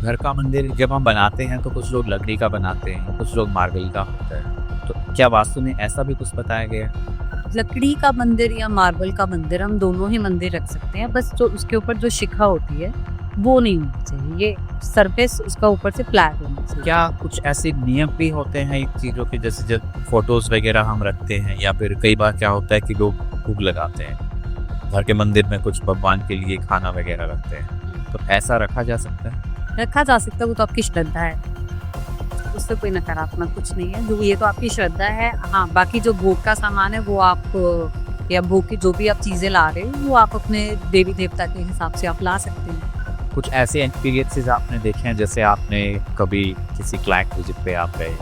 घर का मंदिर जब हम बनाते हैं तो कुछ लोग लकड़ी का बनाते हैं, कुछ लोग मार्बल का होता है। तो क्या वास्तु में ऐसा भी कुछ बताया गया है? लकड़ी का मंदिर या मार्बल का मंदिर, हम दोनों ही मंदिर रख सकते हैं। बस जो उसके ऊपर जो शिखा होती है वो नहीं होनी चाहिए। ये सरफेस उसका ऊपर से फ्लैट होना चाहिए। क्या कुछ ऐसे नियम भी होते हैं इन चीज़ों के, जैसे जब फोटोज वगैरह हम रखते हैं या फिर कई बार क्या होता है कि लोग भोग लगाते हैं घर के मंदिर में, कुछ भगवान के लिए खाना वगैरह रखते हैं, तो ऐसा रखा जा सकता है? रखा जा सकता है, वो तो आपकी श्रद्धा है, उससे कोई नकारात्मक कुछ नहीं है। जो ये तो आपकी श्रद्धा है। हाँ, बाकी जो भोग का सामान है वो आप या भोग की जो भी आप चीजें ला रहे हो वो आप अपने देवी देवता के हिसाब से आप ला सकते हैं। कुछ ऐसे एक्सपीरियंसेस आपने देखे हैं, जैसे आपने कभी किसी क्लाइंट विजिट पे आप गए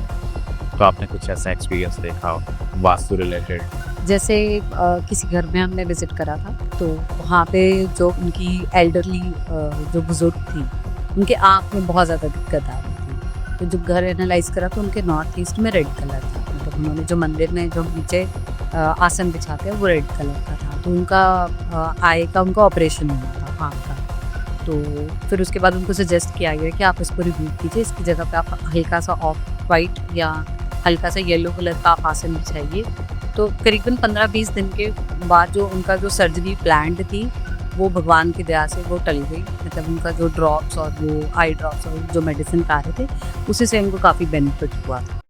तो आपने कुछ ऐसा एक्सपीरियंस देखा हो वास्तु रिलेटेड? जैसे किसी घर में हमने विजिट करा था, तो वहाँ पे जो उनकी एल्डरली जो बुजुर्ग थी, उनके आँख में बहुत ज़्यादा दिक्कत आ रही थी। तो जब घर एनालाइज करा तो उनके नॉर्थ ईस्ट में रेड कलर था, मतलब उन्होंने जो मंदिर में जो नीचे आसन बिछाते हैं वो रेड कलर का था। तो उनका आई का उनका ऑपरेशन हुआ था आँख का। तो फिर उसके बाद उनको सजेस्ट किया गया कि आप इसको रिमूव कीजिए, इसकी जगह पे आप हल्का सा ऑफ वाइट या हल्का सा येलो कलर का आप आसन बिछाइए। तो करीबन 15-20 दिन के बाद जो उनका जो सर्जरी प्लान्ड थी वो भगवान की दया से वो टल गई। मतलब उनका जो ड्रॉप्स और वो आई ड्रॉप्स और जो मेडिसिन खा रहे थे उसी से उनको काफ़ी बेनिफिट हुआ था।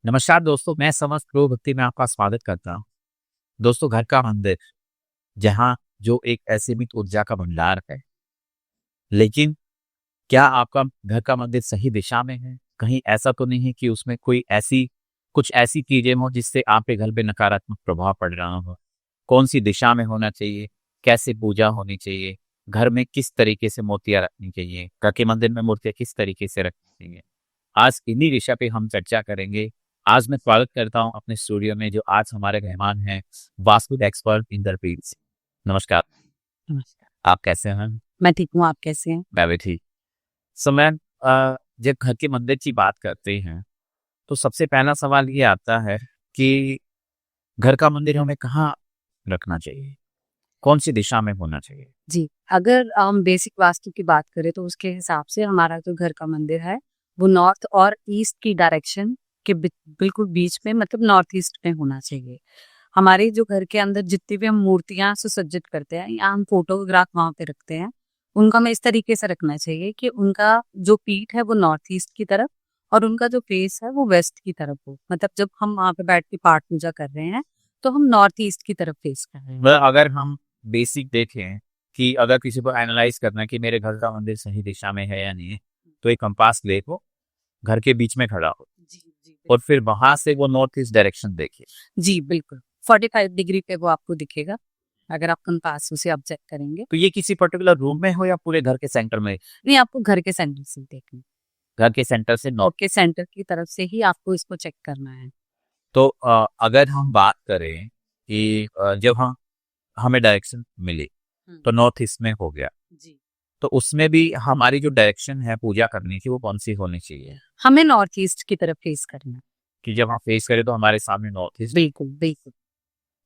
नमस्कार दोस्तों, मैं समस्त प्रो भक्ति में आपका स्वागत करता हूँ। दोस्तों, घर का मंदिर जहाँ जो एक असीमित ऊर्जा का भंडार है, लेकिन क्या आपका घर का मंदिर सही दिशा में है? कहीं ऐसा तो नहीं है कि उसमें कोई कुछ ऐसी चीजें हो जिससे आपके घर पे नकारात्मक प्रभाव पड़ रहा हो? कौन सी दिशा में होना चाहिए? कैसे पूजा होनी चाहिए? घर में किस तरीके से मूर्तियां रखनी चाहिए? घर के मंदिर में मूर्तियां किस तरीके से रखनी चाहिए? आज इन्हीं विषय पे हम चर्चा करेंगे। आज मैं स्वागत करता हूं अपने स्टूडियो में जो आज हमारे मेहमान हैं, वास्तु एक्सपर्ट इंद्रप्रीत सिंह। नमस्कार। नमस्कार। आप कैसे हैं? मैं ठीक हूँ, आप कैसे हैं? मैं भी ठीक। सो मैम, जब घर के मंदिर की बात करते हैं तो सबसे पहला सवाल ये आता है कि घर का मंदिर हमें कहाँ रखना चाहिए? कौन सी दिशा में होना चाहिए? जी, अगर हम बेसिक वास्तु की बात करें तो उसके हिसाब से हमारा जो घर का मंदिर है वो नॉर्थ और ईस्ट की डायरेक्शन के बिल्कुल बीच में, मतलब नॉर्थ ईस्ट में होना चाहिए। हमारे जो घर के अंदर जितनी भी हम मूर्तियां सुसज्जित करते हैं या हम फोटोग्राफ वहां पे रखते हैं, उनका हमें इस तरीके से रखना चाहिए कि उनका जो पीठ है वो नॉर्थ ईस्ट की तरफ और उनका जो फेस है वो वेस्ट की तरफ हो। मतलब जब हम वहां पे बैठ के पाठ पूजा कर रहे हैं तो हम नॉर्थ ईस्ट की तरफ फेस कर रहे हैं। अगर हम बेसिक देखें कि अगर किसी को एनालाइज करना है कि मेरे घर का मंदिर सही दिशा में है या नहीं, तो एक कंपास ले वो घर के बीच में खड़ा हो जी जी और फिर वहां से वो नॉर्थ ईस्ट डायरेक्शन देखिए। जी बिल्कुल, 45 डिग्री पे वो आपको दिखेगा अगर आप कंपास से आप चेक करेंगे। तो ये किसी पर्टिकुलर रूम में हो या पूरे घर के सेंटर में? नहीं, आपको घर के सेंटर से देखना, घर के सेंटर से नॉर्थ। के सेंटर की तरफ से ही आपको इसको चेक करना है। तो अगर हम बात करें कि जब हमें डायरेक्शन मिली तो नॉर्थ ईस्ट में हो गया, जी, तो उसमें भी हमारी जो डायरेक्शन है पूजा करने की वो कौन सी होनी चाहिए? हमें नॉर्थ ईस्ट की तरफ फेस करना है। कि जब हम फेस करें तो हमारे सामने नॉर्थ ईस्ट। बिल्कुल बिल्कुल।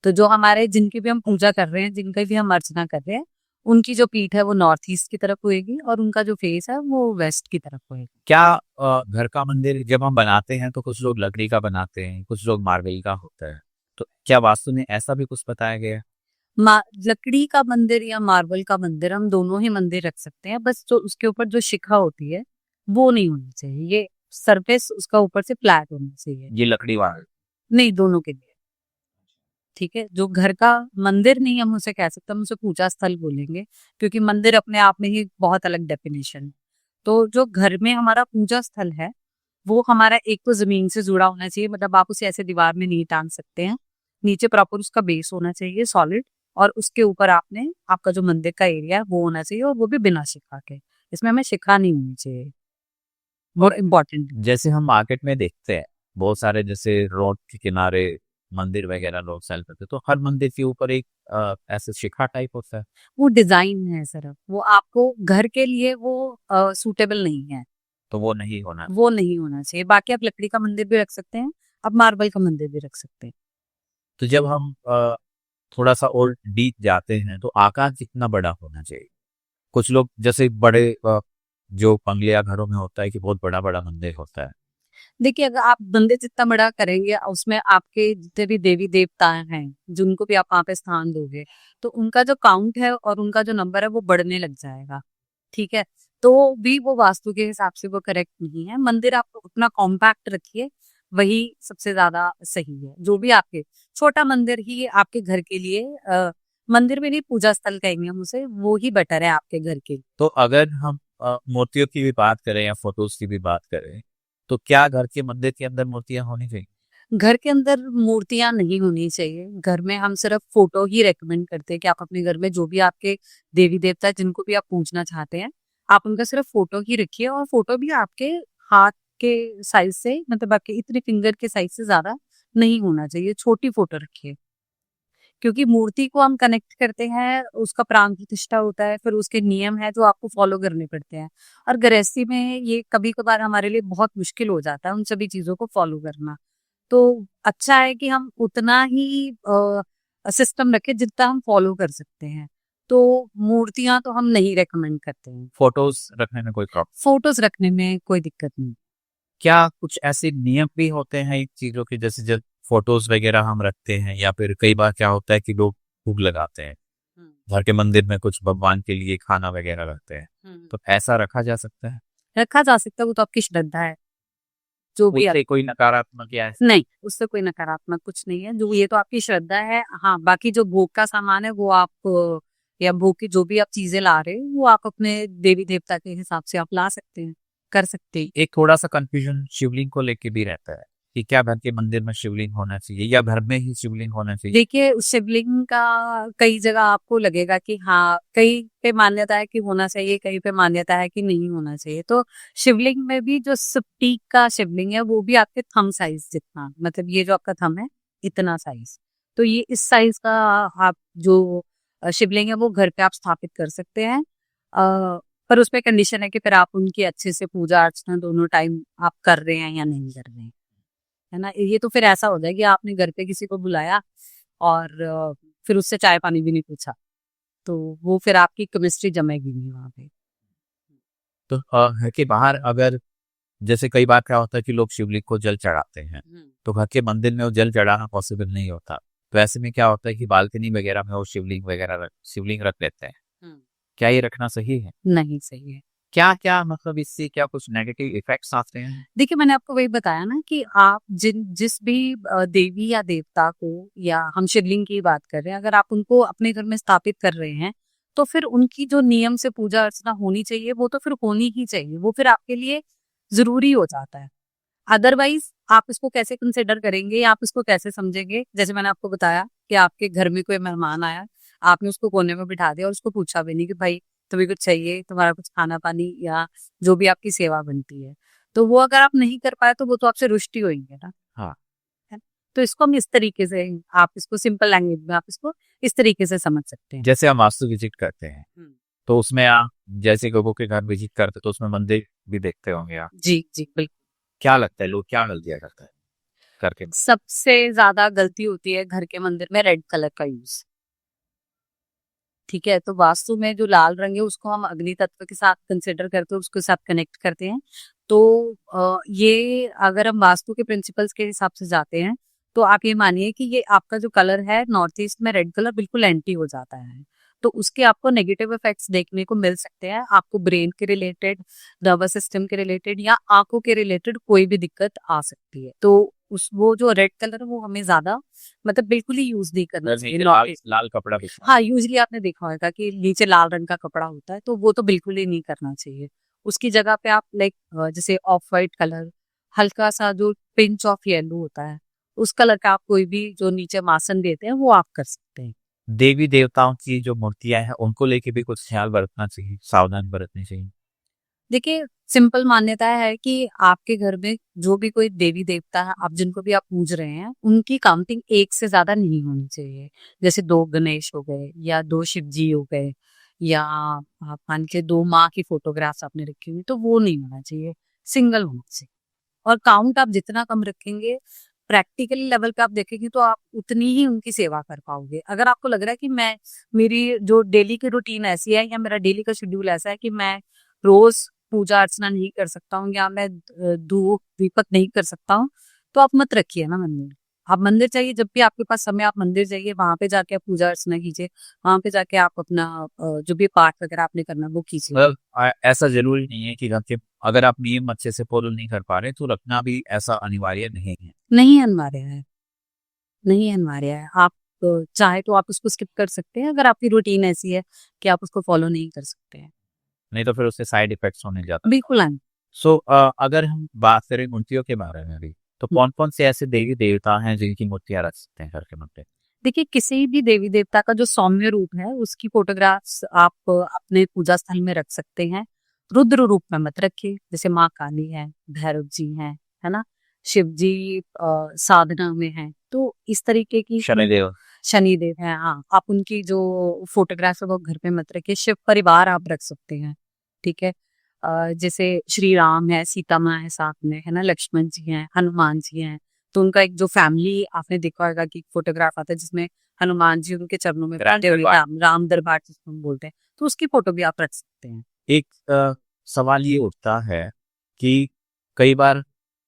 तो जो हमारे जिनकी भी हम पूजा कर रहे हैं, जिनकी भी हम अर्चना कर रहे हैं, उनकी जो पीठ है वो नॉर्थ ईस्ट की तरफ होएगी और उनका जो फेस है वो वेस्ट की तरफ होएगा। क्या घर का मंदिर जब हम बनाते हैं तो कुछ लोग लकड़ी का बनाते हैं, कुछ लोग मार्बल का होता है, तो क्या वास्तु में ऐसा भी कुछ बताया गया है? लकड़ी का मंदिर या मार्बल का मंदिर, हम दोनों ही मंदिर रख सकते हैं। बस जो उसके ऊपर जो शिखा होती है वो नहीं होनी चाहिए। ये सरफेस उसका ऊपर से फ्लैट होना चाहिए। ये लकड़ी वाला? नहीं, दोनों के लिए। ठीक है, जो घर का मंदिर नहीं हम उसे कह सकते, हम उसे पूजा स्थल बोलेंगे, क्योंकि मंदिर अपने आप में ही बहुत अलग डेफिनेशन है। तो जो घर में हमारा पूजा स्थल है वो हमारा एक तो जमीन से जुड़ा होना चाहिए, मतलब आप उसे ऐसे दीवार में नहीं टांग सकते हैं। नीचे प्रॉपर उसका बेस होना चाहिए सॉलिड, और उसके ऊपर आपने आपका जो मंदिर का एरिया है वो होना चाहिए, और वो भी बिना शिखा के। इसमें हमें शिखा नहीं होनी चाहिए, बहुत इंपॉर्टेंट। जैसे हम मार्केट में देखते हैं बहुत सारे, जैसे रोड के किनारे मंदिर वगैरह लोग सेल करते हैं, तो हर मंदिर के ऊपर एक ऐसे शिखा टाइप होता है। वो डिजाइन है सर, वो आपको घर के लिए वो सूटेबल नहीं है, तो वो नहीं होना। वो नहीं होना चाहिए। बाकी आप लकड़ी का मंदिर भी रख सकते हैं, आप मार्बल का मंदिर भी रख सकते हैं। तो जब हम थोड़ा सा और डीप जाते हैं तो आकार कितना बड़ा होना चाहिए? कुछ लोग जैसे बड़े जो बंगले या घरों में होता है कि बहुत बड़ा बड़ा मंदिर होता है। देखिए, अगर आप मंदिर जितना बड़ा करेंगे, उसमें आपके जितने भी देवी देवता हैं, जिनको भी आप वहाँ पे स्थान दोगे, तो उनका जो काउंट है और उनका जो नंबर है वो बढ़ने लग जाएगा। ठीक है? तो भी वो वास्तु के हिसाब से वो करेक्ट नहीं है। मंदिर आप उतना कॉम्पैक्ट रखिए, वही सबसे ज्यादा सही है। जो भी आपके छोटा मंदिर ही आपके घर के लिए, मंदिर में नहीं, पूजा स्थल कहेंगे हम उसे, वो ही बेटर है आपके घर के लिए। तो अगर हम मूर्तियों की भी बात करें या फोटोज की भी बात करें, तो क्या घर के मंदिर के अंदर मूर्तियां होनी चाहिए? घर के अंदर मूर्तियां नहीं होनी चाहिए। घर में हम सिर्फ फोटो ही रेकमेंड करते हैं कि आप अपने घर में जो भी आपके देवी देवता जिनको भी आप पूजना चाहते हैं, आप उनका सिर्फ फोटो ही रखिए, और फोटो भी आपके हाथ के साइज से, मतलब आपके इतने फिंगर के साइज से ज्यादा नहीं होना चाहिए, छोटी फोटो रखिए। क्योंकि मूर्ति को हम कनेक्ट करते हैं, उसका प्राण प्रतिष्ठा होता है, फिर उसके नियम है जो आपको फॉलो करने पड़ते हैं, और गृहस्थी में ये कभी कभार हमारे लिए बहुत मुश्किल हो जाता है उन सभी चीजों को फॉलो करना। तो अच्छा है कि हम उतना ही सिस्टम रखें जितना हम फॉलो कर सकते हैं। तो मूर्तियां तो हम नहीं रेकमेंड करते हैं। फोटोज रखने में कोई प्रॉब्लम? फोटोज रखने में कोई दिक्कत नहीं। क्या कुछ ऐसे नियम भी होते हैं इन चीजों के, जैसे जब फोटोज वगैरह हम रखते हैं, या फिर कई बार क्या होता है कि लोग भोग लगाते हैं, घर के मंदिर में कुछ भगवान के लिए खाना वगैरह रखते हैं, तो ऐसा रखा जा सकता है? रखा जा सकता है, वो तो आपकी श्रद्धा है। जो भी उससे कोई नकारात्मक या नहीं, उससे कोई नकारात्मक कुछ नहीं है। जो ये तो आपकी श्रद्धा है। हाँ, बाकी जो भोग का सामान है वो आप या भोग की जो भी आप चीजें ला रहे हो, वो आप अपने देवी देवता के हिसाब से आप ला सकते हैं, कर सकते हैं। एक थोड़ा सा कंफ्यूजन शिवलिंग को लेके भी रहता है कि क्या घर के मंदिर में शिवलिंग होना चाहिए या घर में ही शिवलिंग होना चाहिए? देखिए, शिवलिंग का कई जगह आपको लगेगा कि हाँ, कहीं पे मान्यता है कि होना चाहिए, कहीं पे मान्यता है कि नहीं होना चाहिए। तो शिवलिंग में भी जो सटीक का शिवलिंग है वो भी आपके थंब साइज जितना, मतलब ये जो आपका थंब है इतना साइज, तो ये इस साइज का आप जो शिवलिंग है वो घर पे आप स्थापित कर सकते हैं। पर उसपे कंडीशन है कि फिर आप उनकी अच्छे से पूजा अर्चना दोनों टाइम आप कर रहे हैं या नहीं कर रहे हैं, है ना। ये तो फिर ऐसा हो जाए कि आपने घर पे किसी को बुलाया और फिर उससे चाय पानी भी नहीं पूछा, तो वो फिर आपकी केमिस्ट्री जमेगी नहीं वहां पे। तो घर के बाहर अगर, जैसे कई बार क्या होता है कि लोग शिवलिंग को जल चढ़ाते हैं, तो घर के मंदिर में वो जल चढ़ाना पॉसिबल नहीं होता, तो ऐसे में क्या होता है कि बालकनी वगैरह में वो शिवलिंग रख लेते हैं। क्या ये रखना सही है? नहीं सही है। क्या क्या मतलब इससे क्या कुछ नेगेटिव इफेक्ट्स आते हैं? देखिए, मैंने आपको वही बताया ना कि आप जिस भी देवी या देवता को, या हम शिवलिंग की बात कर रहे हैं, अगर आप उनको अपने घर में स्थापित कर रहे हैं, तो फिर उनकी जो नियम से पूजा अर्चना होनी चाहिए वो तो फिर होनी ही चाहिए, वो फिर आपके लिए जरूरी हो जाता है। अदरवाइज आप इसको कैसे कंसिडर करेंगे या आप इसको कैसे समझेंगे? जैसे मैंने आपको बताया कि आपके घर में कोई मेहमान आया, आपने उसको कोने में बिठा दिया और उसको पूछा भी नहीं कि भाई तुम्हें कुछ चाहिए, तुम्हारा कुछ खाना पानी या जो भी आपकी सेवा बनती है, तो वो अगर आप नहीं कर पाए तो वो तो आपसे रुष्ट ही होंगे ना। हाँ। है? तो इसको हम इस तरीके से, आप इसको सिंपल लैंग्वेज में आप इसको इस तरीके से समझ सकते हैं। जैसे हम वास्तु विजिट करते हैं, तो उसमें आप जैसे लोगों के घर विजिट करते तो उसमें मंदिर भी देखते होंगे आप। जी जी बिल्कुल। क्या लगता है लोग क्या गलतियां करते हैं करके? सबसे ज्यादा गलती होती है घर के मंदिर में रेड कलर का यूज। ठीक है, तो वास्तु में जो लाल रंग है उसको हम अग्नि तत्व के साथ कंसिडर करते हैं, उसके साथ कनेक्ट करते हैं। तो ये अगर हम वास्तु के प्रिंसिपल्स के हिसाब से जाते हैं, तो आप ये मानिए कि ये आपका जो कलर है नॉर्थ ईस्ट में रेड कलर बिल्कुल एंटी हो जाता है, तो उसके आपको नेगेटिव इफेक्ट्स देखने को मिल सकते हैं। आपको ब्रेन के रिलेटेड, नर्वस सिस्टम के रिलेटेड या आंखों के रिलेटेड कोई भी दिक्कत आ सकती है। तो उस वो जो रेड कलर है वो हमें ज्यादा, मतलब बिल्कुल ही यूज नहीं करना चाहिए। लाल कपड़ा भी? हाँ, यूजली आपने देखा होगा कि नीचे लाल रंग का कपड़ा होता है, तो वो तो बिल्कुल ही नहीं करना चाहिए। उसकी जगह पे आप लाइक जैसे ऑफ वाइट कलर, हल्का सा जो पिंच ऑफ येलो होता है, उस कलर का आप कोई भी जो नीचे मासन देते हैं वो आप कर सकते हैं। देवी देवताओं की जो मूर्तियां हैं उनको लेके भी कुछ ख्याल बरतना चाहिए, सावधान बरतनी चाहिए? देखिए, सिंपल मान्यता है कि आपके घर में जो भी कोई देवी देवता है, आप जिनको भी आप पूज रहे हैं, उनकी काउंटिंग एक से ज्यादा नहीं होनी चाहिए। जैसे 2 गणेश हो गए या 2 शिव जी हो गए, या आप मान के 2 माँ की फोटोग्राफ्स आपने रखी हुई, तो वो नहीं होना चाहिए, सिंगल होना चाहिए। और काउंट आप जितना कम रखेंगे, प्रैक्टिकली लेवल पे आप देखेंगे तो आप उतनी ही उनकी सेवा कर पाओगे। अगर आपको लग रहा है कि मेरी जो डेली की रूटीन ऐसी है या मेरा डेली का शेड्यूल ऐसा है कि मैं रोज पूजा अर्चना नहीं कर सकता हूँ या मैं धूप दीपक नहीं कर सकता हूँ, तो आप मत रखिए ना मंदिर। आप मंदिर जाइए, जब भी आपके पास समय आप मंदिर जाइए, वहां पे जाके आप पूजा अर्चना कीजिए, वहां पे जाके आप अपना जो भी पाठ वगैरह आपने करना वो कीजिए। मतलब ऐसा जरूरी नहीं है कि घर के अगर आप नियम अच्छे से फॉलो नहीं कर पा रहे तो रखना भी ऐसा अनिवार्य नहीं है। नहीं अनिवार्य है, नहीं अनिवार्य है। आप चाहे तो आप उसको स्किप कर सकते हैं, अगर आपकी रूटीन ऐसी है कि आप उसको फॉलो नहीं कर सकते हैं। नहीं तो फिर उससे साइड इफेक्ट्स होने जाता है। बिल्कुल आन सो अगर हम बात करें मूर्तियों के बारे में भी, तो कौन कौन से ऐसे देवी देवता हैं जिनकी मूर्तियां रख सकते हैं घर के मंदिर? देखिए, किसी भी देवी देवता का जो सौम्य रूप है उसकी फोटोग्राफ्स आप अपने पूजा स्थल में रख सकते हैं। रुद्र रूप में मत रखिए, जैसे माँ काली है, भैरव जी हैं, है ना, शिव जी साधना में है, तो इस तरीके की शनिदेव। शनिदेव है, हाँ, आप उनकी जो फोटोग्राफ है वो घर पे मत रखिए। शिव परिवार आप रख सकते हैं, ठीक है। जैसे श्री राम है, सीता माँ है साथ में, है ना, लक्ष्मण जी हैं, हनुमान जी हैं, तो उनका एक जो फैमिली आपने देखा होगा कि फोटोग्राफ आता है जिसमें हनुमान जी उनके चरणों में बैठे हुए, राम दरबार जिसको हम बोलते हैं, तो उसकी फोटो भी आप रख सकते हैं। एक सवाल ये उठता है कि कई बार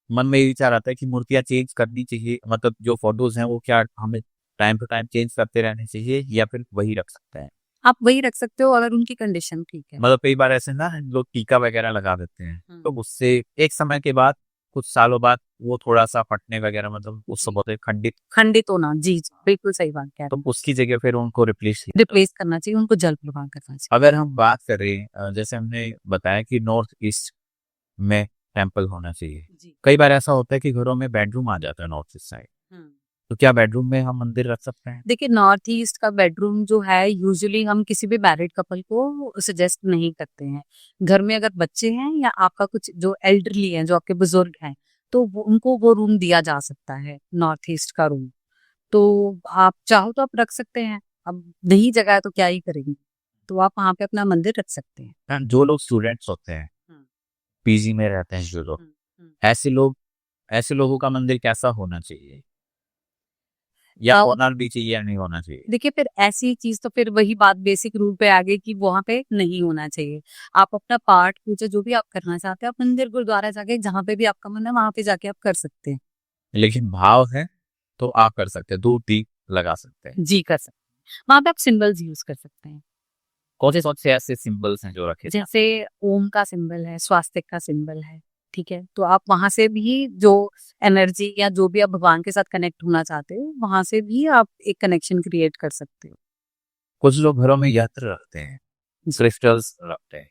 मन में ये विचार आता है कि मूर्तियां चेंज करनी चाहिए, मतलब जो फोटोज हैं वो क्या हमें टाइम टू टाइम चेंज करते रहने चाहिए या फिर वही रख सकते हैं? आप वही रख सकते हो अगर उनकी कंडीशन ठीक है। मतलब कई बार ऐसे ना लोग टीका वगैरह लगा देते हैं तो उससे एक समय के बाद, कुछ सालों बाद वो थोड़ा सा फटने वगैरह, मतलब उससे बहुत खंडित, खंडित होना, जी जी, बिल्कुल सही बात कह रहे तो हैं। उसकी जगह फिर उनको रिप्लेस। रिप्लेस करना चाहिए, उनको जल प्रवाह करना चाहिए। अगर हम बात करें जैसे हमने बताया कि नॉर्थ ईस्ट में टेम्पल होना चाहिए, जी। कई बार ऐसा होता है कि घरों में बेडरूम आ जाता है नॉर्थ ईस्ट साइड, तो क्या बेडरूम में हम मंदिर रख सकते हैं? देखिए, नॉर्थ ईस्ट का बेडरूम जो है यूजुअली हम किसी भी मैरिड कपल को सजेस्ट नहीं करते हैं। घर में अगर बच्चे हैं या आपका कुछ जो एल्डरली हैं, जो आपके बुजुर्ग हैं, तो उनको वो रूम दिया जा सकता है, नॉर्थ ईस्ट का रूम। तो आप चाहो तो आप रख सकते हैं, अब नहीं जगह है तो क्या ही करेंगे, तो आप वहां पे अपना मंदिर रख सकते हैं। जो लोग स्टूडेंट्स होते हैं, पीजी में रहते हैं जो लोग, ऐसे लोगों का मंदिर कैसा होना चाहिए, या होना भी चाहिए या नहीं होना चाहिए? देखिए, फिर ऐसी चीज तो फिर वही बात बेसिक रूल पे आ गई कि वहां पे नहीं होना चाहिए। आप अपना पाठ पूजा जो भी आप करना चाहते हैं, आप मंदिर गुरुद्वारा जाके जहाँ पे भी आपका मन है वहां पे जाके आप कर सकते हैं। लेकिन भाव है तो आप कर सकते हैं, धूप दीप लगा सकते हैं। जी, कर सकते हैं। वहां पे आप सिंबल्स यूज कर सकते हैं, कौन से ऐसे सिंबल्स हैं जो रखे? जैसे ओम का सिंबल है, स्वास्तिक का सिंबल है, ठीक है, तो आप वहां से भी जो एनर्जी या जो भी आप भगवान के साथ कनेक्ट होना चाहते हो, वहां से भी आप एक कनेक्शन क्रिएट कर सकते हो। कुछ लोग घरों में यंत्र रखते हैं, क्रिस्टल्स रखते हैं,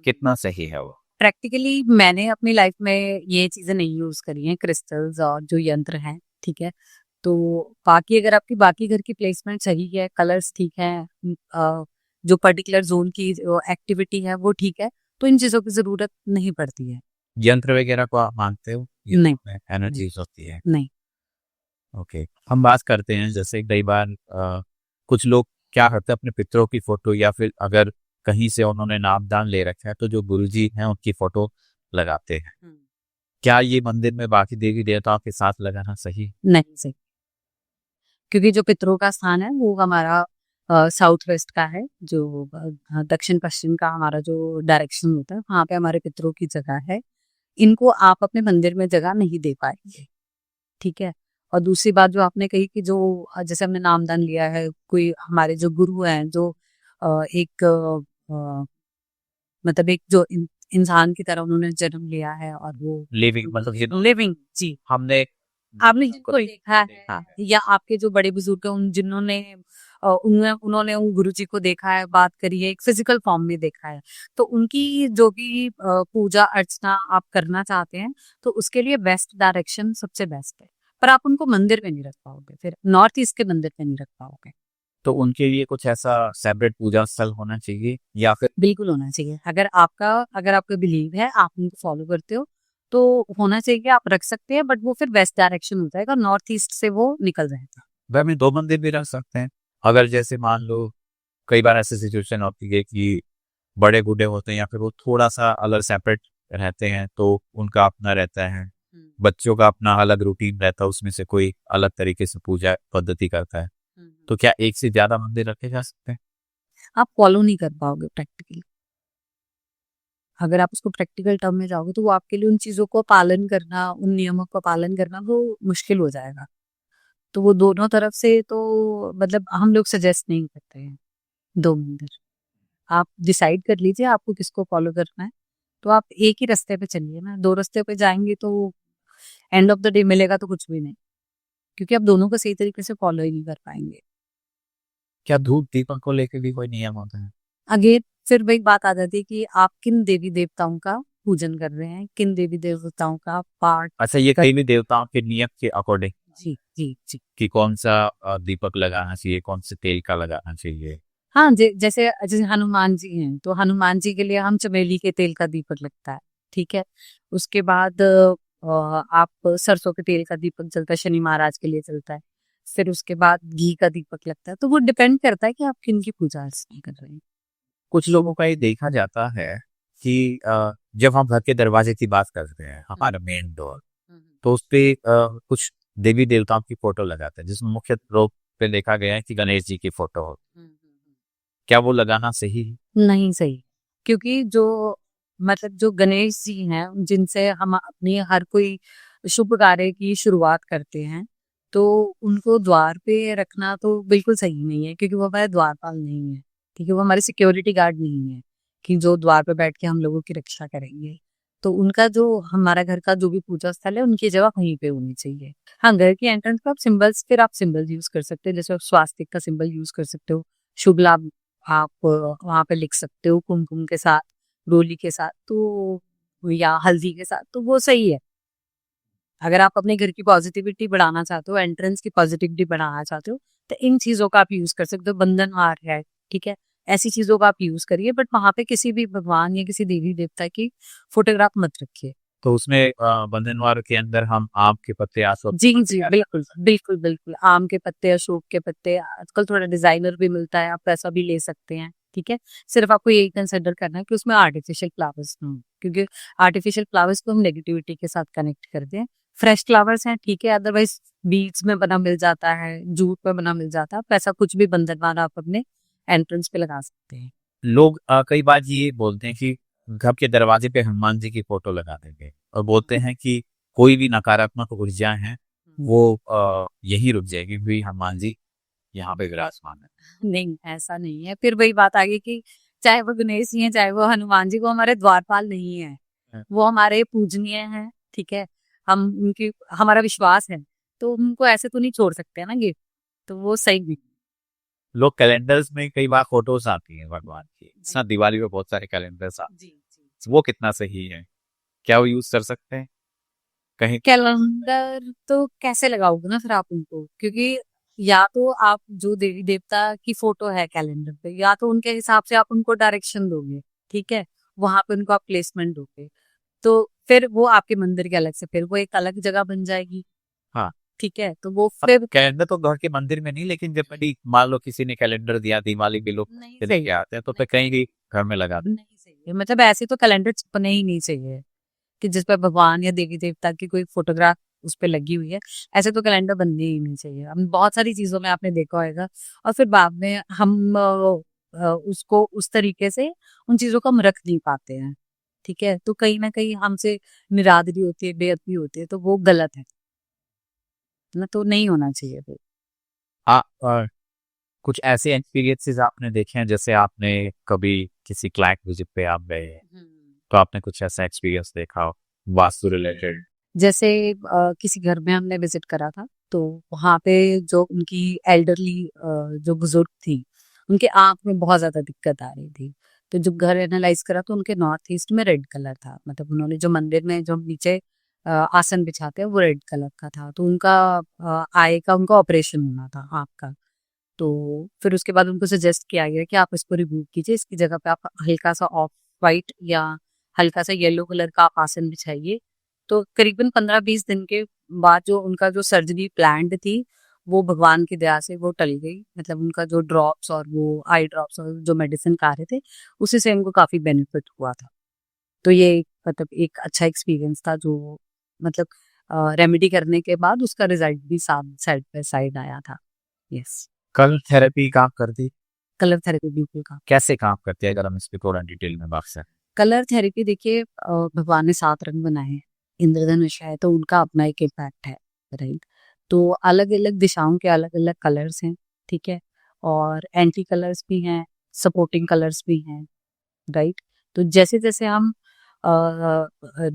कितना सही है वो? प्रैक्टिकली मैंने अपनी लाइफ में ये चीजें नहीं यूज करी हैं, क्रिस्टल्स और जो यंत्र हैं, ठीक है। तो बाकी अगर आपकी बाकी घर की प्लेसमेंट सही है, कलर्स ठीक है, जो पर्टिकुलर जोन की एक्टिविटी है वो ठीक है, तो इन चीजों की जरूरत नहीं पड़ती है। यंत्र वगैरह को आप मानते हो? नहीं, एनर्जीज होती है। नहीं। ओके, हम बात करते हैं जैसे कई बार कुछ लोग क्या करते हैं, अपने पितरों की फोटो या फिर अगर कहीं से उन्होंने नामदान ले रखा है तो जो गुरुजी हैं उनकी फोटो लगाते हैं। क्या ये मंदिर में बाकी देवी देवताओं के साथ लगाना सही? नहीं सही, क्योंकि जो पितरों का स्थान है वो हमारा साउथ वेस्ट का है, जो दक्षिण पश्चिम का हमारा जो डायरेक्शन होता है, वहाँ पे हमारे पितरों की जगह है। इनको आप अपने मंदिर में जगह नहीं दे पाएंगे, ठीक है। और दूसरी बात जो आपने कही कि जो जैसे हमने नामदान लिया है, कोई हमारे जो गुरु हैं जो एक मतलब एक जो इंसान की तरह उन्होंने जन्म लिया है और वो लिविंग, मतलब ये लिविंग, जी, हमने आपने जिनको देखा है, हाँ, या आपके जो बड़े बुजुर्ग हैं उन जिन्होंने उन्होंने उन गुरुजी को देखा है, बात करी है, एक फिजिकल फॉर्म में देखा है, तो उनकी जो भी पूजा अर्चना आप करना चाहते हैं, तो उसके लिए वेस्ट डायरेक्शन सबसे बेस्ट है। पर आप उनको मंदिर में नहीं रख पाओगे, फिर नॉर्थ ईस्ट के मंदिर में नहीं रख पाओगे। तो उनके लिए कुछ ऐसा सेपरेट पूजा स्थल होना चाहिए या फिर? बिल्कुल होना चाहिए। अगर आपका बिलीव है, आप उनको फॉलो करते हो, तो होना चाहिए, आप रख सकते हैं, बट वो फिर वेस्ट डायरेक्शन हो जाएगा, नॉर्थ ईस्ट से वो निकल जाएगा। वह में 2 मंदिर भी रख सकते हैं। अगर जैसे मान लो कई बार ऐसी सिचुएशन होती है कि बड़े बूढ़े होते हैं या फिर वो थोड़ा सा अलग सेपरेट रहते हैं तो उनका अपना रहता है, बच्चों का अपना अलग रूटीन रहता है, उसमें से कोई अलग तरीके से पूजा पद्धति करता है। तो क्या एक से ज्यादा मंदिर रखे जा सकते हैं? आप फॉलो नहीं कर पाओगे प्रैक्टिकली। अगर आप उसको प्रैक्टिकल टर्म में जाओगे तो वो आपके लिए उन चीजों को पालन करना, उन नियमों का पालन करना वो मुश्किल हो जाएगा। तो वो दोनों तरफ से तो मतलब हम लोग सजेस्ट नहीं करते हैं दो मंदिर। आप डिसाइड कर लीजिए आपको किसको फॉलो करना है, तो आप एक ही रास्ते पे चलिए ना। दो रास्ते पे जाएंगे तो एंड ऑफ द डे मिलेगा तो कुछ भी नहीं, क्योंकि आप दोनों को सही तरीके से फॉलो ही नहीं कर पाएंगे। क्या धूप दीपक को लेकर भी कोई नियम होता है? आगे फिर वही बात आ जाती है कि आप किन देवी देवताओं का पूजन कर रहे हैं, किन देवी देवताओं का पाठ। अच्छा, ये कई भी देवताओं के नियम के अकॉर्डिंग जी जी जी। कि कौन सा दीपक लगाना चाहिए, कौन से तेल का लगाना चाहिए? हाँ, जैसे जैसे हनुमान जी हैं तो हनुमान जी के लिए हम चमेली के तेल का दीपक लगता है, ठीक है। उसके बाद आप सरसों के तेल का दीपक जलता है, शनि महाराज के लिए चलता है। फिर उसके बाद घी का दीपक लगता है। तो वो डिपेंड करता है कि आप किन की पूजा अर्चना कर रहे हैं। कुछ लोगों का ये देखा जाता है कि जब हम घर के दरवाजे की बात करते हैं, हमारा मेन डोर, तो उस पे कुछ देवी देवताओं की फोटो लगाते हैं, जिसमें मुख्य रूप पे देखा गया है कि गणेश जी की फोटो हो। क्या वो लगाना सही है? नहीं सही, क्योंकि जो मतलब जो गणेश जी हैं जिनसे हम अपनी हर कोई शुभ कार्य की शुरुआत करते हैं, तो उनको द्वार पे रखना तो बिल्कुल सही नहीं है, क्योंकि वो हमारे द्वारपाल नहीं है, ठीक है। वो हमारे सिक्योरिटी गार्ड नहीं है कि जो द्वार पे बैठ के हम लोगों की रक्षा करेंगे। तो उनका जो हमारा घर का जो भी पूजा स्थल है उनकी जगह वहीं पे होनी चाहिए। हाँ, घर की एंट्रेंस पे आप सिंबल्स, फिर आप सिंबल यूज कर सकते हो, जैसे आप स्वास्तिक का सिंबल यूज कर सकते हो, शुभ लाभ आप वहां पे लिख सकते हो कुमकुम के साथ, रोली के साथ, तो या हल्दी के साथ, तो वो सही है। अगर आप अपने घर की पॉजिटिविटी बढ़ाना चाहते हो, एंट्रेंस की पॉजिटिविटी बढ़ाना चाहते हो, तो इन चीजों का आप यूज कर सकते हो। बंधन हार है, ठीक है, ऐसी चीजों का आप यूज करिए, बट वहां पे किसी भी भगवान या किसी देवी देवता की फोटोग्राफ मत रखिए। तो उसमें बंधनवार के अंदर हम आम के पत्ते, अशोक जी के जी, पत्ते बिल्कुल बिल्कुल बिल्कुल, आम के पत्ते, अशोक के पत्ते, आजकल थोड़ा डिजाइनर भी मिलता है, आप वैसा भी ले सकते हैं, ठीक है। सिर्फ आपको यही कंसिडर करना है कि उसमें आर्टिफिशियल फ्लावर्स ना हो, क्योंकि आर्टिफिशियल फ्लावर्स को हम नेगेटिविटी के साथ कनेक्ट करते हैं। फ्रेश फ्लावर्स हैं, ठीक है, अदरवाइज बीड्स में बना मिल जाता है, जूट में बना मिल जाता है, आप ऐसा कुछ भी बंधनवार आप अपने एंट्रेंस पे लगा सकते हैं। लोग कई बार ये बोलते हैं कि घर के दरवाजे पे हनुमान जी की फोटो लगा देंगे और बोलते हैं कि कोई भी नकारात्मक ऊर्जा है वो यही रुक जाएगी, क्योंकि हनुमान जी यहाँ पे विराजमान है। नहीं, ऐसा नहीं है। फिर वही बात आ गई कि चाहे वो गणेश जी हैं, चाहे वो हनुमान जी, वो हमारे द्वारपाल नहीं है, हाँ। वो हमारे पूजनीय हैं, ठीक है। हम उनकी, हमारा विश्वास है, तो उनको ऐसे तो नहीं छोड़ सकते हैं ना गिफ्ट, तो वो सही नहीं। लोग कैलेंडर्स में कई बार फोटोज आती हैं भगवान की, जैसा दिवाली पे बहुत सारे कैलेंडर्स आते जी जी। हैं, वो कितना सही है? क्या वो यूज कर सकते हैं कहीं? कैलेंडर तो कैसे लगाओगे ना फिर आप उनको, क्योंकि या तो आप जो देवी देवता की फोटो है कैलेंडर पे, या तो उनके हिसाब से आप उनको डायरेक्शन दोगे, ठीक है, वहां पे उनको आप प्लेसमेंट दोगे, तो फिर वो आपके मंदिर के अलग से फिर वो एक अलग जगह बन जाएगी, हाँ, ठीक है। तो वो फिर कैलेंडर तो घर के मंदिर में नहीं, लेकिन जब कभी मान लो किसी ने कैलेंडर दिया, दिवाली भी लोग नहीं सही लेके आते हैं, तो फिर कहीं भी घर में लगा दें। नहीं सही है। मतलब ऐसे तो कैलेंडर छपने ही नहीं चाहिए कि जिस पर भगवान या देवी देवता की कोई फोटोग्राफ उस पर लगी हुई है, ऐसे तो कैलेंडर बनने ही नहीं चाहिए। हम बहुत सारी चीजों में आपने देखा होगा, और फिर बाद में हम उसको उस तरीके से उन चीजों को हम रख नहीं पाते हैं, ठीक है। तो कहीं ना कहीं हमसे निरादरी होती है, बेअदबी होती है, तो वो गलत है ना, तो नहीं होना चाहिए फिर। और कुछ ऐसे एक्सपीरियंसेस आपने देखे हैं, जैसे आपने कभी किसी क्लाइंट विजिट पे आप गए, तो आपने कुछ ऐसा एक्सपीरियंस देखा हो वास्तु रिलेटेड? जैसे किसी घर में हमने विजिट करा था, तो वहां पे जो उनकी एल्डरली जो बुजुर्ग थी, उनके आंख में बहुत ज्यादा दिक्कत आ रही थी। तो जब घर एनालाइज करा तो उनके नॉर्थ ईस्ट में रेड कलर था, मतलब उन्होंने जो मंदिर में जो नीचे आसन बिछाते हैं वो रेड कलर का था। तो उनका आई का उनका ऑपरेशन होना था आंख का। तो फिर उसके बाद उनको सजेस्ट किया गया कि आप इसको रिमूव कीजिए, इसकी जगह पे आप हल्का सा ऑफ वाइट या हल्का सा येलो कलर का आप आसन बिछाइए। तो करीबन 15-20 दिन के बाद जो उनका जो सर्जरी प्लान्ड थी, वो भगवान की दया से वो टल गई। मतलब उनका जो ड्रॉप्स और वो आई ड्रॉप्स और जो मेडिसिन खा रहे थे, उसी से उनको काफी बेनिफिट हुआ था। तो ये मतलब एक अच्छा एक्सपीरियंस था, जो मतलब रेमेडी करने के बाद उसका रिजल्ट भी साइड बाय साइड आया था। यस, कलर थेरेपी काम करती, कलर थेरेपी बिल्कुल काम। कैसे काम करती है, अगर हम इस पे थोड़ा डिटेल में बात करें? कलर थेरेपी देखिए, भगवान ने 7 रंग बनाए हैं, इंद्रधनुष है तो उनका अपना एक इम्पैक्ट है, राइट? तो अलग-अलग दिशाओं के अलग-अलग कलर्स हैं, ठीक है? और एंटी कलर्स भी हैं, सपोर्टिंग कलर्स भी हैं, राइट? तो जैसे-जैसे हम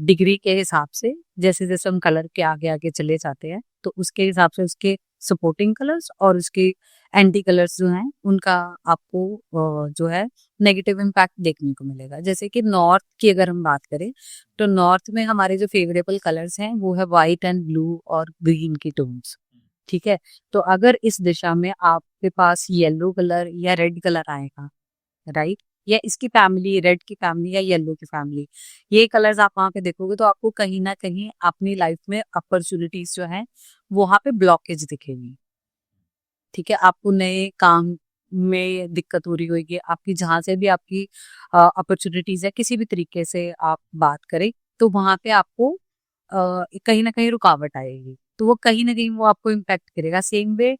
डिग्री के हिसाब से जैसे-जैसे हम कलर के आगे-आगे चले जाते हैं, तो उसके हिसाब से उसके सपोर्टिंग कलर्स और उसके एंटी कलर्स जो हैं, उनका आपको जो है नेगेटिव इम्पैक्ट देखने को मिलेगा। जैसे कि नॉर्थ की अगर हम बात करें, तो नॉर्थ में हमारे जो फेवरेबल कलर्स हैं, वो है व्हाइट एंड ब्लू और ग्रीन की टोन्स, ठीक है? तो अगर इस दिशा में आपके पास येलो कलर या रेड कलर आएगा, राइट? या इसकी फैमिली, रेड की फैमिली या येलो की फैमिली, ये कलर्स आप वहाँ पे देखोगे तो आपको कहीं न कहीं अपनी लाइफ में अपॉर्च्युनिटीज़ जो हैं, वहाँ पे ब्लॉकेज दिखेगी, ठीक है? आपको नए काम में दिक्कत हो रही होगी, आपकी जहाँ से भी आपकी अपॉर्च्युनिटीज़ है, किसी भी तरीके से आप बात करें, तो वहाँ पे आपको कहीं न कहीं रुकावट आएगी। तो वो कहीं न कहीं वो आपको इम्पैक्ट करेगा। सेम वे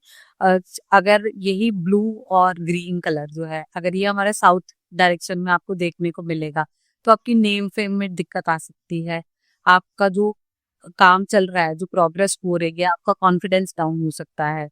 अगर यही ब्लू और ग्रीन कलर जो है, अगर ये हमारे साउथ डायरेक्शन में आपको देखने को मिलेगा, तो आपकी नेम फेम में दिक्कत आ सकती है। आपका जो काम चल रहा है, जो प्रोग्रेस हो रही है, आपका कॉन्फिडेंस डाउन हो सकता है।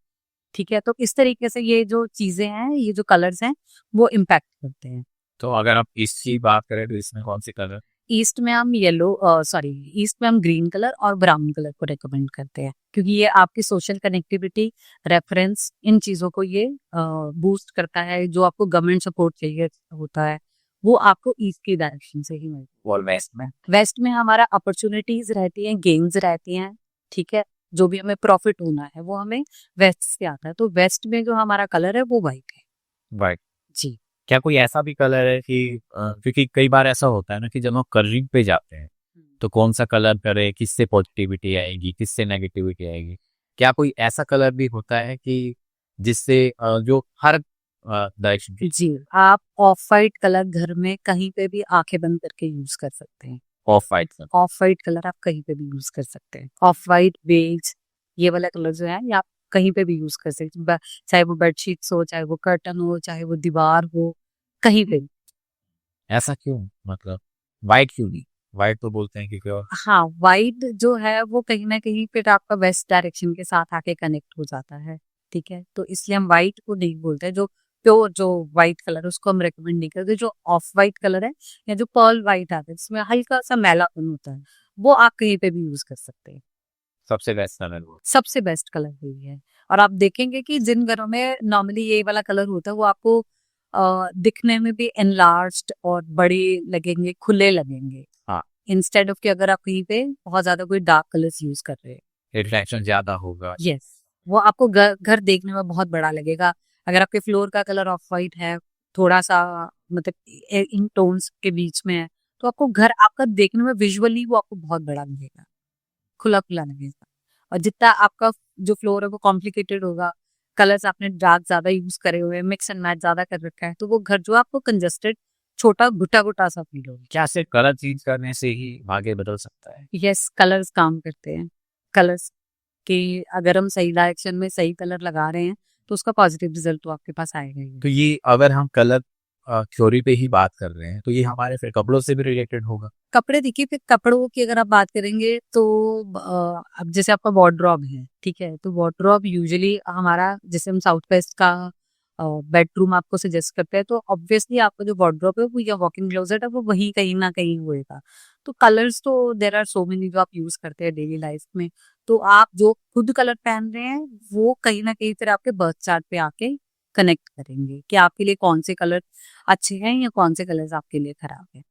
ठीक है? तो इस तरीके से ये जो चीज़ें हैं, ये जो कलर्स हैं, वो इम्पैक्ट करते हैं। तो अगर आप इसकी बात करें तो इसमें कौन सी कलर? ईस्ट में हम ईस्ट में हम ग्रीन कलर और ब्राउन कलर को रिकमेंड करते हैं, क्योंकि ये आपकी सोशल कनेक्टिविटी, रेफरेंस, इन चीज़ों को ये बूस्ट करता है। जो आपको गवर्नमेंट सपोर्ट चाहिए होता है, वो आपको ईस्ट की डायरेक्शन से ही मिलता और वेस्ट में? है। वेस्ट में हमारा अपॉर्चुनिटीज़ रहती हैं, गेन्स रहती हैं, ठीक है? जो भी हमें प्रॉफिट होना है, वो हमें वेस्ट से आता है। तो वेस्ट में जो हमारा कलर है, वो व्हाइट है। वाइट। जी। क्या कोई ऐसा भी कलर है कि क्योंकि कई बार ऐसा होता है ना कि जब हम कलरिंग पे जाते हैं तो कौन सा कलर करे, किससे पॉजिटिविटी आएगी, किससे नेगेटिविटी आएगी? क्या कोई ऐसा कलर भी होता है कि जिससे जो हर डायरेक्शन की? जी, आप ऑफ व्हाइट कलर घर में कहीं पे भी आंखें बंद करके यूज कर सकते हैं। Of white colour? Of white colour आप कहीं पे भी यूज कर सकते हैं। ऑफ व्हाइट, बेज, ये वाला कलर जो है, ये आप कहीं पे भी यूज कर सकते हैं। चाहे वो बेडशीट्स हो, चाहे वो कर्टन हो, चाहे वो दीवार हो, कहीं पे भी। ऐसा क्यों, मतलब वाइट क्यों नहीं? वाइट तो बोलते हैं क्योंकि और हाँ, व्हाइट जो है वो कहीं न कहीं फिर आपका वेस्ट डायरेक्शन के साथ आके कनेक्ट हो जाता है, ठीक है? तो इसलिए हम व्हाइट को नहीं बोलते, जो प्योर जो व्हाइट कलर है उसको हम रिकमेंड नहीं करते। जो ऑफ व्हाइट कलर है या जो पर्ल व्हाइट आता है जिसमें हल्का-सा मैलापन होता है, वो आप कहीं पे भी यूज़ कर सकते हैं। सबसे बेस्ट कलर वो? सबसे बेस्ट कलर वही है। और आप देखेंगे कि जिन घरों में नॉर्मली ये वाला कलर होता है, वो आपको दिखने में भी एनलार्ज्ड और बड़े लगेंगे, खुले लगेंगे। हाँ। इंस्टेड ऑफ कि अगर आप कहीं पे बहुत ज्यादा कोई डार्क कलर्स यूज कर रहे हैं। रिफ्लेक्शन ज्यादा होगा। यस, वो आपको घर देखने में बहुत बड़ा लगेगा। अगर आपके फ्लोर का कलर ऑफ वाइट है, थोड़ा सा मतलब इन टोन्स के बीच में है, तो आपको घर आपका देखने में विजुअली वो आपको बहुत बड़ा लगेगा, खुला खुला लगेगा। और जितना आपका जो फ्लोर है वो कॉम्प्लिकेटेड होगा, कलर्स आपने डार्क ज्यादा यूज करे हुए, मिक्स एंड मैच ज्यादा कर रखा है, तो वो घर जो है आपको कंजस्टेड, छोटा घुटा घुटा सा फील होगा। क्या सिर्फ कलर चेंज करने से ही भाग्य बदल सकता है? यस, कलर्स काम करते हैं। कलर्स के अगर हम सही डायरेक्शन में सही कलर लगा रहे हैं, तो उसका पॉजिटिव रिजल्ट तो आपके पास आएगा ही। तो ये अगर हम कलर थ्योरी पे ही बात कर रहे हैं तो ये हमारे फिर कपड़ों से भी रिलेटेड होगा? कपड़े देखिए, फिर कपड़ों की अगर आप बात करेंगे तो अब जैसे आपका वार्डरोब है, ठीक है? तो वार्डरोब यूजुअली हमारा, जैसे हम साउथ वेस्ट का बेडरूम आपको सजेस्ट करते हैं, तो ऑब्वियसली आपका जो वार्डरोब है वो या वॉक इन क्लोजेट है, वो वही कहीं ना कहीं होएगा। तो कलर्स तो देयर आर सो मेनी जो आप यूज करते हैं डेली लाइफ में। तो आप जो खुद कलर पहन रहे हैं, वो कहीं ना कहीं फिर आपके बर्थ चार्ट पे आके कनेक्ट करेंगे कि आपके लिए कौन से कलर अच्छे हैं या कौन से कलर्स आपके लिए खराब है।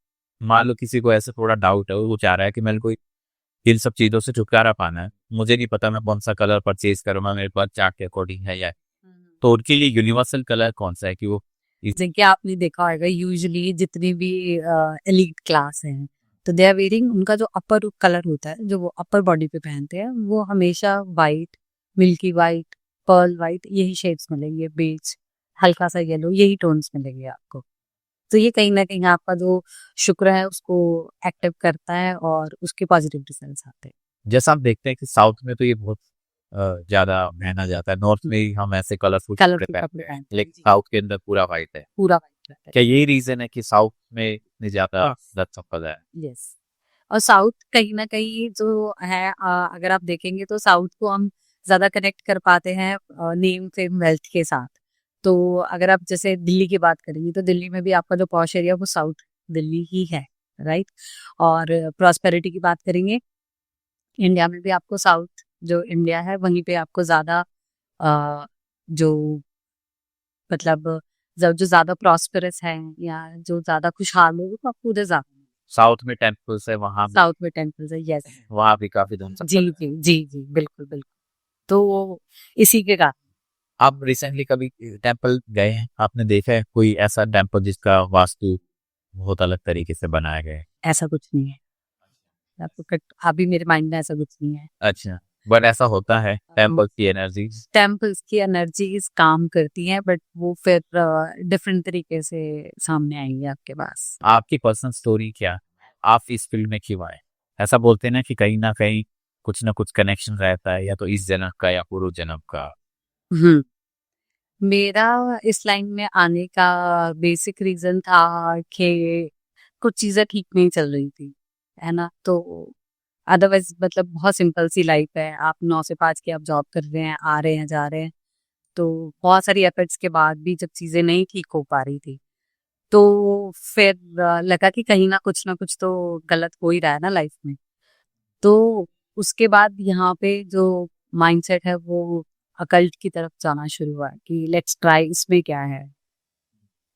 मान लो किसी को ऐसे थोड़ा डाउट है, वो चाह रहा है कि मेरे को इन सब चीजों से छुटकारा पाना है, मुझे नहीं पता मैं कौन सा कलर परचेज करूंगा, मेरे पास चार्ट के अकॉर्डिंग है या, तो उनके लिए यूनिवर्सल कलर कौन सा है कि वो जैसे आपने देखा होगा, यूजुअली जितनी भी एलीट क्लास हैं, तो दे आर वेयरिंग, उनका जो अपर कलर होता है, जो वो अपर बॉडी पे पहनते हैं, वो हमेशा white, milky white, pearl white, यही शेड्स मिलेंगे, बेज, हल्का सा येलो, यही टोन्स मिलेंगे आपको। तो ये कहीं ना कहीं आपका जो शुक्र है उसको एक्टिव करता है और उसके पॉजिटिव रिजल्ट्स आते हैं। जैसा हम देखते हैं कि साउथ में तो ये बहुत ज्यादा पहना जाता है, नॉर्थ में ही हम ऐसे कलरफुल कलरफुल कपड़े कपड़े पहनते हैं, पहनते हैं लेकिन जी, साउथ के अंदर पूरा वाइट है। पूरा वाइट रहता है। क्या यही रीजन है कि साउथ में इतनी ज्यादा रत संपदा है? यस, और साउथ कहीं न कहीं जो है अगर आप देखेंगे तो साउथ को हम ज़्यादा कनेक्ट कर पाते हैं नेम, फेम, वेल्थ के साथ। तो अगर आप जैसे दिल्ली की बात करेंगे तो दिल्ली में भी आपका जो पॉश एरिया है वो साउथ दिल्ली ही है, राइट? और प्रॉस्पेरिटी की बात करेंगे, इंडिया में भी आपको साउथ जो इंडिया है वहीं पे आपको ज़्यादा अ, जो मतलब जो ज़्यादा प्रॉस्पेरस है या जो ज़्यादा खुशहाल लोग हैं, तो आपको उधर ज़्यादा साउथ में टेम्पल्स है, वहां साउथ में टेम्पल्स है, यस। वहां भी काफी धन जी, संपदा है। जी, जी, जी, बिल्कुल, बिल्कुल। तो इसी के कारण आप रिसेंटली कभी टेम्पल गए हैं? आपने देखा है कोई ऐसा टेम्पल जिसका वास्तु बहुत अलग तरीके से बनाया गया है? ऐसा कुछ नहीं है। आपको कट अभी मेरे माइंड में ऐसा कुछ नहीं है। अच्छा, बट ऐसा होता है टेम्पल की एनर्जीज। टेम्पल्स की एनर्जीज़ काम करती हैं बट वो फिर डिफरेंट तरीके से सामने आएँगी आपके पास। आपकी पर्सनल स्टोरी क्या? आप इस फील्ड में क्यों आए? ऐसा बोलते हैं ना कहीं कुछ ना कुछ कनेक्शन रहता है, या तो इस जन्म का या पूर्व जन्म का। हुँ। मेरा इस लाइन में आने का बेसिक रीज़न था कि कुछ चीज़ें ठीक नहीं चल रही थी, है ना? तो अदरवाइज़ मतलब बहुत सिंपल सी लाइफ़ है। आप 9 से 5 की आप जॉब कर रहे हैं, आ रहे हैं, जा रहे हैं। तो बहुत सारी एफर्ट्स के बाद भी जब चीज़ें नहीं ठीक हो पा रही थी, तो फिर लगा कि कहीं न कुछ तो गलत हो ही रहा है ना लाइफ़ में। तो उसके बाद यहाँ पे जो माइंडसेट है वो अकल्ट की तरफ जाना शुरू हुआ कि लेट्स ट्राई इसमें क्या है।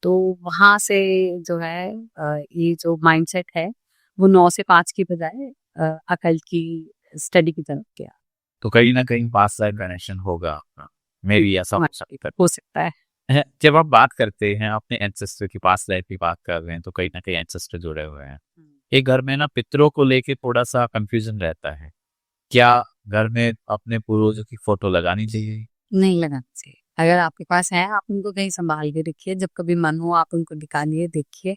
तो वहाँ से जो है ये जो माइंडसेट है वो 9 से 5 की बजाय अकल्ट की स्टडी की तरफ गया। तो कहीं ना कहीं पास्ट लाइफ कनेक्शन होगा आपका, मे बी ऐसा हो सकता हो सकता है। है। जब आप बात करते हैं अपने एंसेस्टर की, पास्ट लाइफ की बात कर रहे हैं, तो कहीं ना कहीं एंसेस्टर जुड़े हुए हैं। एक घर में ना पितरों को लेके थोड़ा सा कंफ्यूजन रहता है। क्या घर में अपने पूर्वजों की फोटो लगानी चाहिए? नहीं लगाना चाहिए। अगर आपके पास है आप उनको कहीं संभाल के रखिए, जब कभी मन हो आप उनको निकालिए, देखिए।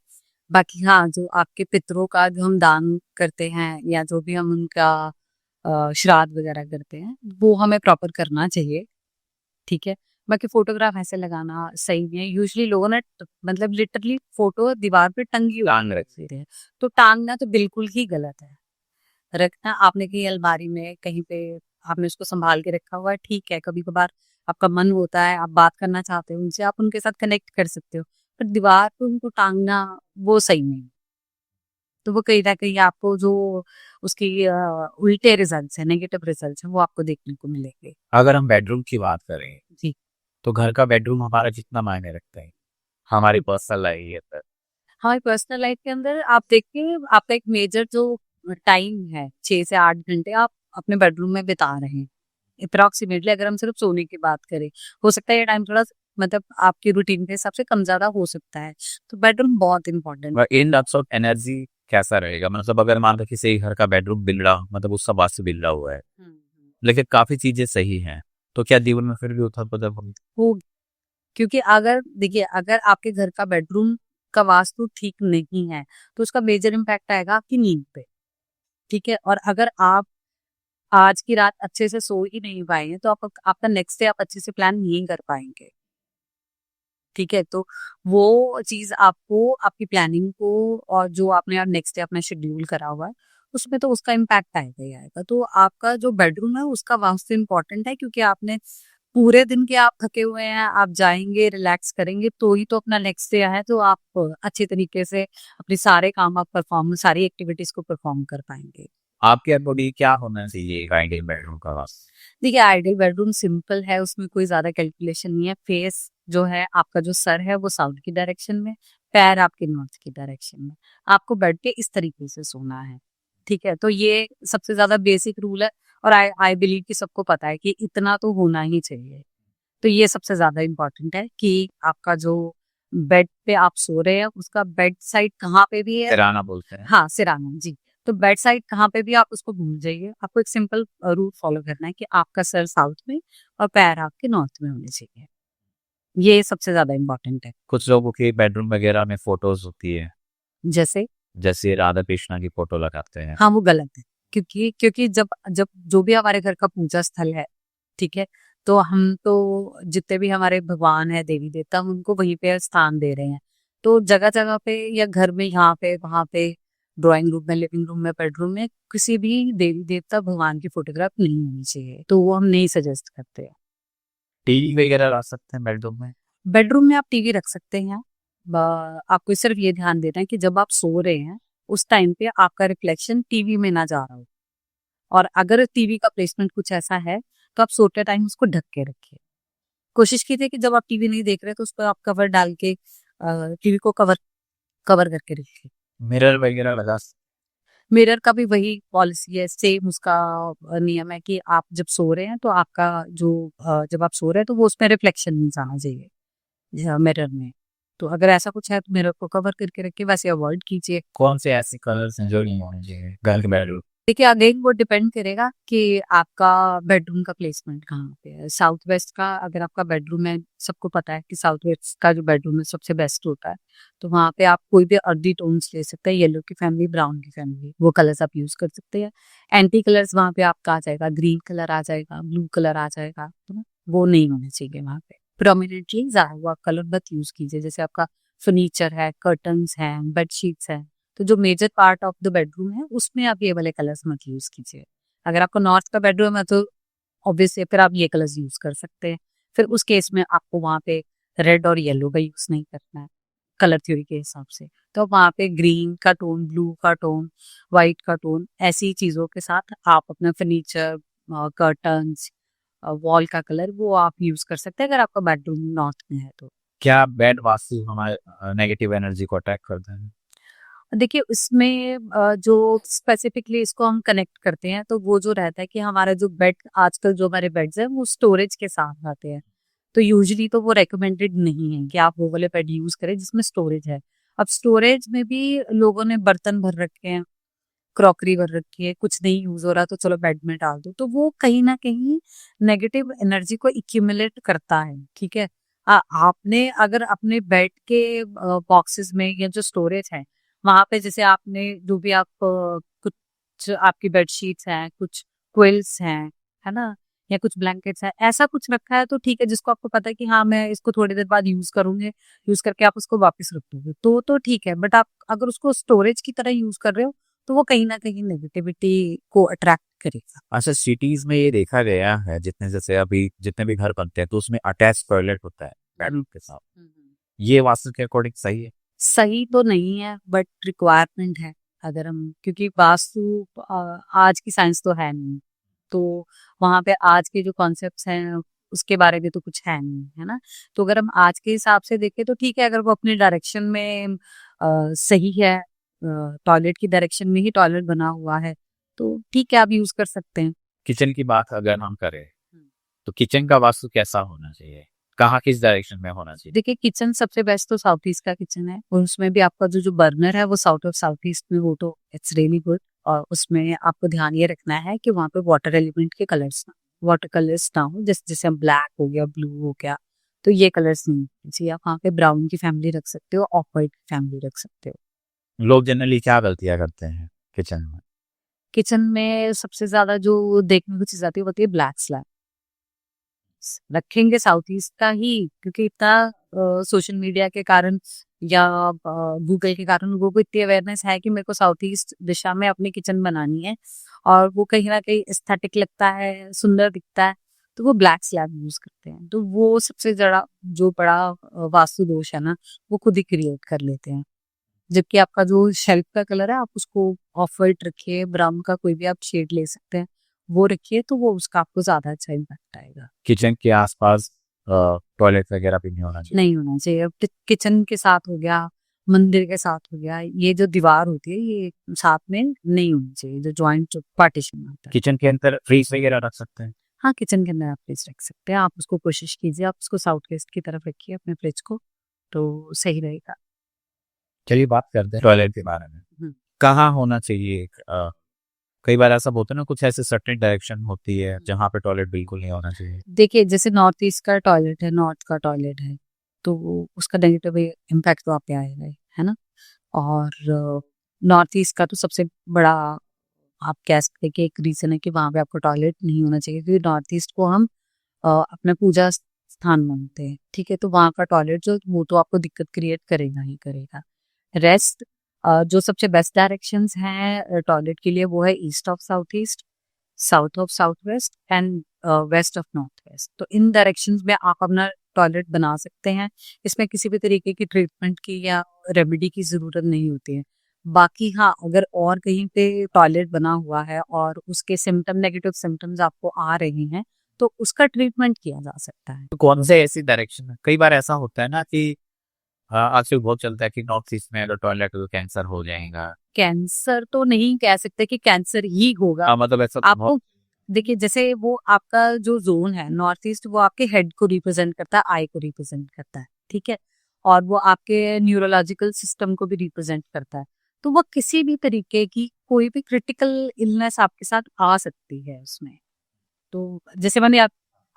बाकी हाँ, जो आपके पितरों का जो हम दान करते हैं या जो भी हम उनका श्राद्ध वगैरह करते हैं, वो हमें प्रॉपर करना चाहिए, ठीक है? बाकी फ़ोटोग्राफ ऐसे लगाना सही नहीं है। यूजुअली लोगों ने मतलब लिटरली फ़ोटो दीवार पे टंगी टांग रखते हैं, तो टाँगना तो बिल्कुल ही गलत है। रखना आपने कहीं अलमारी में कहीं पे आपने उसको संभाल के रखा हुआ है, ठीक है, कभी-कभार आपका मन होता है, आप बात करना चाहते हो उनसे, आप उनके साथ कनेक्ट कर सकते हो। पर दीवार पे उनको टाँगना वो सही नहीं है। तो वो कहीं न कहीं आपको जो उसकी उल्टे रिज़ल्ट्स हैं, नेगेटिव रिज़ल्ट्स हैं, वो आपको देखने को मिलेंगे। अगर हम बेडरूम की बात करें, जी। तो घर का बेडरूम हमारा कितना मायने रखता है हमारी पर्सनल लाइफ पर? हमारी पर्सनल लाइफ के अंदर आप देखिए आपका एक मेजर जो टाइम है 6 से 8 घंटे आप अपने बेडरूम में बिता रहे हैं अप्रॉक्सीमेटली। अगर हम सिर्फ सोने की बात करें, हो सकता है ये टाइम थोड़ा मतलब आपकी रूटीन के हिसाब से कम ज्यादा हो सकता है, तो बेडरूम बहुत important. In terms of energy कैसा रहेगा? मतलब अगर मान लो किसी घर का बेडरूम बिगड़ा, मतलब उसका वास्तु बिगड़ा हुआ है, लेकिन काफी चीजें सही हैं, तो क्या जीवन में फिर भी उथल पुथल होगी? हो, क्योंकि अगर देखिए अगर आपके घर का बेडरूम का वास्तु ठीक नहीं है तो उसका मेजर इम्पैक्ट आएगा आपकी नींद पे, ठीक है? और अगर आप आज की रात अच्छे से सो ही नहीं पाए हैं, तो आप आपका नेक्स्ट डे आप अच्छे से प्लान नहीं कर पाएँगे, ठीक है? तो वो चीज़ आपको आपकी प्लानिंग को और जो आपने नेक्स्ट डे अपना शेड्यूल करा हुआ है, उसमें तो उसका इम्पैक्ट आएगा ही आएगा। तो आपका जो बेडरूम है, उसका वास्तु इम्पोर्टेंट है क्योंकि आपने पूरे दिन के आप थके हुए हैं, आप जाएँगे, रिलैक्स करेंगे, तो ही तो अपना नेक्स्ट डे है, तो आप अच्छे तरीके से अपने सारे काम आप परफ़ॉर्म सारी एक्टिविटीज़ को परफ़ॉर्म कर पाएँगे। आपके अकॉर्डिंग क्या होना चाहिए आइडियल बेडरूम का वास्तु? देखिए आइडियल बेडरूम सिंपल है, उसमें कोई ज़्यादा कैलकुलेशन नहीं है। फेस जो है आपका जो सर है वो साउथ की डायरेक्शन में, पैर आपके नॉर्थ की डायरेक्शन में। आपको बेड पे इस तरीके से सोना है, ठीक है? तो ये सबसे ज़्यादा बेसिक रूल है और आई आई बिलीव कि सबको पता है कि इतना तो होना ही चाहिए। तो ये सबसे ज़्यादा इम्पोर्टेंट है कि आपका जो बेड पे आप सो रहे हैं उसका बेड साइड कहाँ पे भी है। तिराना बोलते हैं। हाँ, सिरहाना, जी। तो बेड साइड कहाँ पे भी आप उसको भूल जाइए। आपको एक सिंपल रूल फॉलो करना है कि आपका सर साउथ में और पैर आपके नॉर्थ में होने चाहिए। ये सबसे ज़्यादा इम्पोर्टेंट है। कुछ लोगों की बेडरूम वगैरह में फोटोज होती है, जैसे जैसे राधा कृष्णा की फोटो लगाते हैं। हाँ, वो गलत है। क्योंकि क्योंकि जब जब जो भी हमारे घर का पूजा स्थल है, ठीक है, तो हम तो जितने भी हमारे भगवान है, देवी देवता, हम उनको वहीं पे स्थान दे रहे हैं। तो जगह जगह पे या घर में यहाँ पे वहां पे, ड्राइंग रूम में, लिविंग रूम में, बेडरूम में किसी भी देवी देवता भगवान की फोटोग्राफ नहीं होनी चाहिए, तो वो हम नहीं सजेस्ट करते हैं। टीवी वगैरह ला सकते हैं बेडरूम में? बेडरूम में आप टीवी रख सकते हैं। आपको सिर्फ ये ध्यान देना है कि जब आप सो रहे हैं उस टाइम पे आपका रिफ्लेक्शन टीवी में ना जा रहा हो, और अगर टीवी का प्लेसमेंट कुछ ऐसा है तो आप सोते टाइम उसको ढक के रखिए। कोशिश कीजिए कि जब आप टीवी नहीं देख रहे तो उस पर आप कवर डाल के टीवी को कवर कवर करके रखिए। मिरर वगैरह लगा मिरर का भी वही पॉलिसी है, सेम उसका नियम है कि आप जब सो रहे हैं तो आपका जो जब आप सो रहे हैं तो वो उसमें रिफ्लेक्शन नहीं जाना चाहिए मिरर में। तो अगर ऐसा कुछ है तो मिरर को कवर करके रखिए, वैसे अवॉइड कीजिए। कौन से ऐसे कलर्स हैं जो नहीं होने चाहिए घर के बेडरूम? देखिए, अगेन वो डिपेंड करेगा कि आपका बेडरूम का प्लेसमेंट कहाँ पे है। साउथ वेस्ट का अगर आपका बेडरूम है, सबको पता है कि साउथ वेस्ट का जो बेडरूम है सबसे बेस्ट होता है, तो वहाँ पे आप कोई भी अर्दी टोन्स ले सकते हैं, येलो की फैमिली, ब्राउन की फैमिली, वो कलर्स आप यूज कर सकते हैं। एंटी कलर्स वहाँ पे आपका आ जाएगा, ग्रीन कलर आ जाएगा, ब्लू कलर आ जाएगा, है ना? वो नहीं होने चाहिए वहाँ पे। प्रोमिनेंटली ज्यादा हुआ कलर मत यूज कीजिए। जैसे आपका फर्नीचर है, कर्टन्स हैं, बेडशीट्स हैं, तो जो major part of the bedroom है उसमें आप ये वाले कलर्स मत यूज कीजिए। अगर आपका नॉर्थ का बेडरूम है तो ऑब्वियसली फिर आप ये कलर्स यूज कर सकते हैं। फिर उस केस में आपको वहाँ पे रेड और येलो का यूज नहीं करना है कलर थ्योरी के हिसाब से। तो वहाँ पे ग्रीन का टोन, ब्लू का टोन, व्हाइट का टोन, ऐसी चीजों के साथ आप अपना फर्नीचर, कर्टन्स, वॉल का कलर वो आप यूज कर सकते हैं अगर आपका बेडरूम नॉर्थ में है तो। क्या बेड वास्तु हमारे नेगेटिव एनर्जी को अटैक करता है? देखिए, उसमें जो स्पेसिफिकली इसको हम कनेक्ट करते हैं तो वो जो रहता है कि हमारा जो बेड, आजकल जो हमारे बेड्स हैं वो स्टोरेज के साथ आते हैं, तो यूजुअली तो वो रेकमेंडेड नहीं है कि आप वो वाले बेड यूज करें जिसमें स्टोरेज है। अब स्टोरेज में भी लोगों ने बर्तन भर रखे हैं, क्रॉकरी भर रखी है, कुछ नहीं यूज हो रहा तो चलो बेड में डाल दो, तो वो कहीं ना कहीं नेगेटिव एनर्जी को इक्यूमुलेट करता है। ठीक है, आपने अगर अपने बेड के बॉक्सेस में या जो स्टोरेज है वहां पे, जैसे आपने जो भी आप कुछ आपकी बेडशीट्स हैं, कुछ क्विल्स हैं, है ना, या कुछ ब्लैंकेट्स हैं, ऐसा कुछ रखा है तो ठीक है, जिसको आपको पता है कि हाँ मैं इसको थोड़ी देर बाद यूज करूंगी, यूज करके आप उसको वापस रख दोगे तो ठीक है। बट आप अगर उसको स्टोरेज की तरह यूज कर रहे हो तो वो कहीं ना कहीं नेगेटिविटी को अट्रैक्ट करेगा। अच्छा, सिटीज में ये देखा गया है, जितने जैसे अभी जितने भी घर बनते हैं तो उसमें अटैच टॉयलेट होता है बेडरूम के साथ। ये वास्तु के अकॉर्डिंग सही है? सही तो नहीं है बट रिक्वायरमेंट है। अगर हम, क्योंकि वास्तु आज की साइंस तो है नहीं, तो वहां पे आज के जो कॉन्सेप्ट्स हैं उसके बारे में तो कुछ है नहीं, है ना। तो अगर हम आज के हिसाब से देखें तो ठीक है, अगर वो अपने डायरेक्शन में सही है, टॉयलेट की डायरेक्शन में ही टॉयलेट बना हुआ है, तो ठीक है, आप यूज कर सकते हैं। किचन की बात अगर हम करें तो किचन का वास्तु कैसा होना चाहिए? कहाँ किस डायरेक्शन में होना चाहिए? देखिए, किचन सबसे बेस्ट तो साउथ ईस्ट का किचन है, और उसमें भी आपका जो जो बर्नर है वो साउथ ऑफ साउथ ईस्ट में, वो तो इट्स रियली गुड। और उसमें आपको ध्यान ये रखना है कि वहाँ पे वाटर एलिमेंट के कलर्स ना, वाटर कलर्स ना हो, जैसे ब्लैक हो गया, ब्लू हो गया, तो ये कलर्स नहीं होने चाहिए। आप वहाँ पे ब्राउन की फैमिली रख सकते हो, ऑफ व्हाइट की फैमिली रख सकते हो। लोग जनरली क्या गलतियां करते हैं किचन में? किचन में सबसे ज्यादा जो देखने को चीज आती है वो होती है ब्लैक स्लैब। रखेंगे साउथ ईस्ट का ही, क्योंकि इतना सोशल मीडिया के कारण या गूगल के कारण लोगों को इतनी अवेयरनेस है कि मेरे को साउथ ईस्ट दिशा में अपनी किचन बनानी है, और वो कहीं ना कहीं एस्थेटिक लगता है, सुंदर दिखता है, तो वो ब्लैक स्लैब यूज करते हैं। तो वो सबसे जरा जो बड़ा वास्तु दोष है ना, वो खुद ही क्रिएट कर लेते हैं। जबकि आपका जो शेल्फ का कलर है आप उसको ऑफ वाइट रखिए, ब्राउन का कोई भी आप शेड ले सकते हैं, वो रखिए, तो वो उसका आपको ज्यादा अच्छा इम्पैक्ट आएगा। किचन के आसपास टॉयलेट वगैरह भी नहीं होना चाहिए? नहीं होना चाहिए। अब किचन के साथ हो गया, मंदिर के साथ हो गया, ये जो दीवार होती है ये साथ में नहीं होनी चाहिए, जो ज्वाइंट पार्टीशन होता है। किचन के अंदर फ्रीज वगैरह रख सकते हैं? हाँ, किचन के अंदर आप फ्रिज रख सकते हैं। आप उसको कोशिश कीजिए, आप उसको साउथ वेस्ट की तरफ रखिए अपने फ्रिज को, तो सही रहेगा। चलिए बात करते हैं टॉयलेट के बारे में। हम्म। कहाँ होना चाहिए? कई बार ऐसा होता है ना, कुछ ऐसे सर्टेन डायरेक्शन होती है जहाँ पे टॉयलेट बिल्कुल नहीं होना चाहिए। देखिए, जैसे नॉर्थ ईस्ट का टॉयलेट है, नॉर्थ का टॉयलेट है, तो उसका नेगेटिव इम्पैक्ट तो आप पे आएगा ही, है ना। और नॉर्थ ईस्ट का तो सबसे बड़ा आप कह सकते हैं कि एक रीज़न है कि वहाँ पे आपको टॉयलेट नहीं होना चाहिए, क्योंकि नॉर्थ ईस्ट को हम अपना पूजा स्थान मानते हैं, ठीक है? तो वहाँ का टॉयलेट जो वो तो आपको दिक्कत क्रिएट करेगा ही करेगा। रेस्ट जो सबसे बेस्ट डायरेक्शंस हैं टॉयलेट के लिए वो है east of south east, south of south west and west of north west. तो इन डायरेक्शंस में आप अपना टॉयलेट बना सकते हैं। इसमें किसी भी तरीके की ट्रीटमेंट की या रेमेडी की ज़रूरत नहीं होती है। बाकी हाँ, अगर और कहीं पे टॉयलेट बना हुआ है और उसके सिम्पटम नेगेटिव सिम्पटम्स आपको आ रहे हैं, तो उसका ट्रीटमेंट किया जा सकता है। तो कौन से ऐसी डायरेक्शन है? कई बार ऐसा होता है ना कि आजकल बहुत चलता है कि नॉर्थ ईस्ट में अगर टॉयलेट तो कैंसर हो जाएगा। कैंसर तो नहीं कह सकते कि कैंसर ही होगा। मतलब ऐसा तो बहुत आपको देखिए, जैसे वो आपका जो ज़ोन है नॉर्थ ईस्ट, वो आपके हेड को रिप्रेज़ेंट करता है, आई को रिप्रेज़ेंट करता है, ठीक है? और वो आपके न्यूरोलॉजिकल सिस्टम को भी रिप्रेज़ेंट करता है। तो वो किसी भी तरीके की कोई भी क्रिटिकल इलनेस आपके साथ आ सकती है उसमें। तो जैसे मैंने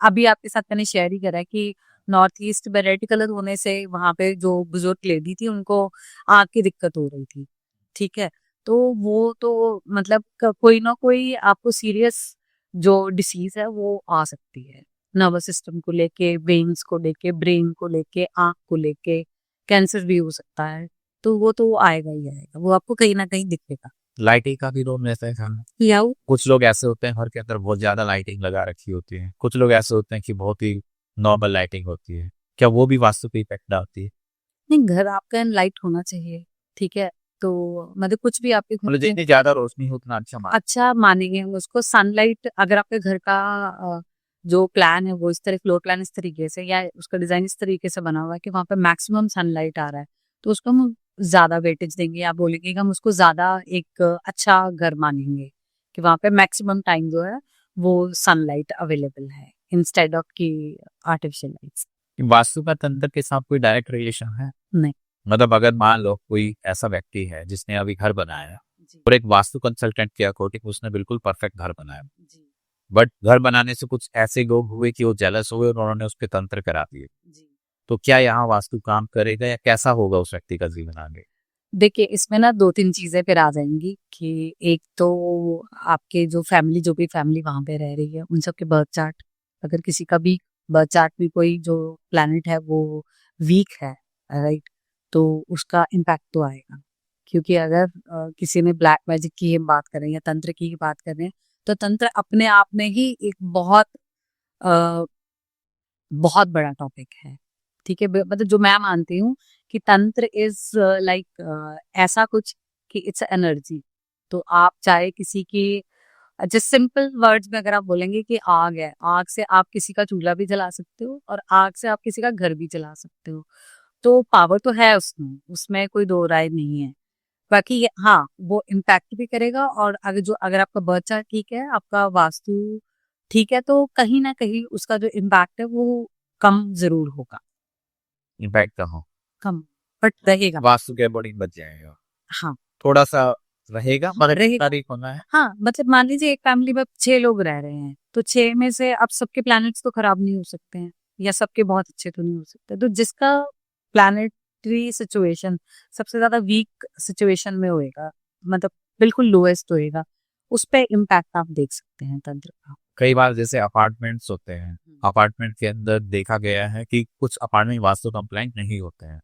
अभी आपके साथ मैंने शेयर ही करा है कि नॉर्थ ईस्ट में रेड कलर होने से वहाँ पे जो बुजुर्ग लेडी थी उनको आँख की दिक्कत हो रही थी, ठीक है? तो वो तो मतलब कोई ना कोई आपको सीरियस जो डिसीज है वो आ सकती है, नर्वस सिस्टम को लेके, वेन्स को लेके, ब्रेन को लेके, आँख को लेके, कैंसर भी हो सकता है। तो वो तो आएगा ही आएगा, वो आपको कहीं ना कहीं दिखेगा। लाइटिंग का भी रोल रहता है खाना। या कुछ लोग ऐसे होते हैं घर के अंदर बहुत ज्यादा लाइटिंग लगा रखी होती है, कुछ लोग ऐसे होते हैं कि बहुत ही नॉर्मल लाइटिंग होती है। क्या वो भी वास्तु पे इफेक्ट डालती है? नहीं, घर आपका लाइट होना चाहिए, ठीक है? तो मतलब कुछ भी आपके घर मतलब में जितनी ज्यादा रोशनी हो उतना अच्छा मान। अच्छा मानेंगे हम उसको। सनलाइट अगर आपके घर का जो प्लान है वो इस तरह, फ्लोर प्लान इस तरीके से या उसका डिजाइन इस तरीके से बना हुआ है कि वहाँ पे मैक्सिमम सनलाइट आ रहा है, तो उसको हम ज्यादा वेटेज देंगे या बोलेंगे कि हम उसको ज्यादा एक अच्छा घर मानेंगे कि वहाँ पे मैक्सिमम टाइम जो है वो सनलाइट अवेलेबल है इंस्टेड ऑफ की आर्टिफिशियल लाइट्स। वास्तु का तंत्र के साथ कोई डायरेक्ट रिलेशन है? नहीं। मतलब अगर मान लो कोई ऐसा व्यक्ति है जिसने अभी घर बनाया जी और एक वास्तु कंसल्टेंट के अकॉर्डिंग उसने बिल्कुल परफेक्ट घर बनाया, जी बट घर बनाने से कुछ ऐसे लोग हुए कि वो जेलस हुए और उन्होंने उसके तंत्र करा दिए, जी। तो क्या यहाँ वास्तु काम करेगा या कैसा होगा उस व्यक्ति का जीवन आगे? देखिए, इसमें ना 2-3 चीज़ें फिर आ जाएँगी कि एक तो आपके जो भी फैमिली वहाँ पे रह रही है, उन सब के बर्थ चार्ट, अगर किसी का भी बर्थ चार्ट में कोई जो प्लैनेट है वो वीक है, राइट? तो उसका इम्पैक्ट तो आएगा। क्योंकि अगर किसी ने ब्लैक मैजिक की हम बात करें या तंत्र की ही बात करें, तो तंत्र अपने आप में ही एक अ, बहुत बड़ा टॉपिक है, ठीक है? मतलब जो मैं मानती हूँ कि तंत्र इज लाइक ऐसा कुछ कि इट्स एनर्जी। तो आप चाहे किसी की जस्ट सिंपल वर्ड्स में अगर आप बोलेंगे कि आग है, आग से आप किसी का चूल्हा भी जला सकते हो और आग से आप किसी का घर भी जला सकते हो। तो पावर तो है उसमें, उसमें कोई दो राय नहीं है। बाकी हाँ, वो इम्पैक्ट भी करेगा। और अगर आपका बर्थ चार्ट ठीक है, आपका वास्तु ठीक है, तो कहीं ना कहीं उसका जो इम्पैक्ट है वो कम जरूर होगा, इम्पैक्ट का हो, कम, बट रहेगा। वास्तु के अकॉर्डिंग बच जाएगा, हाँ, थोड़ा सा रहेगा, मतलब रहेगा। तारीख होना है। हाँ, मतलब मान लीजिए एक फैमिली में 6 लोग रह रहे हैं, तो 6 में से अब सबके प्लैनेट्स तो खराब नहीं हो सकते हैं या सबके बहुत अच्छे तो नहीं हो सकते। तो जिसका प्लैनेटरी सिचुएशन सबसे ज्यादा वीक सिचुएशन में होएगा, मतलब बिल्कुल लोएस्ट होएगा, उस पे इम्पैक्ट आप देख सकते हैं तंत्र का। कई बार जैसे अपार्टमेंट्स होते हैं, अपार्टमेंट के अंदर देखा गया है कि कुछ अपार्टमेंट वास्तु कंप्लाइंट नहीं होते हैं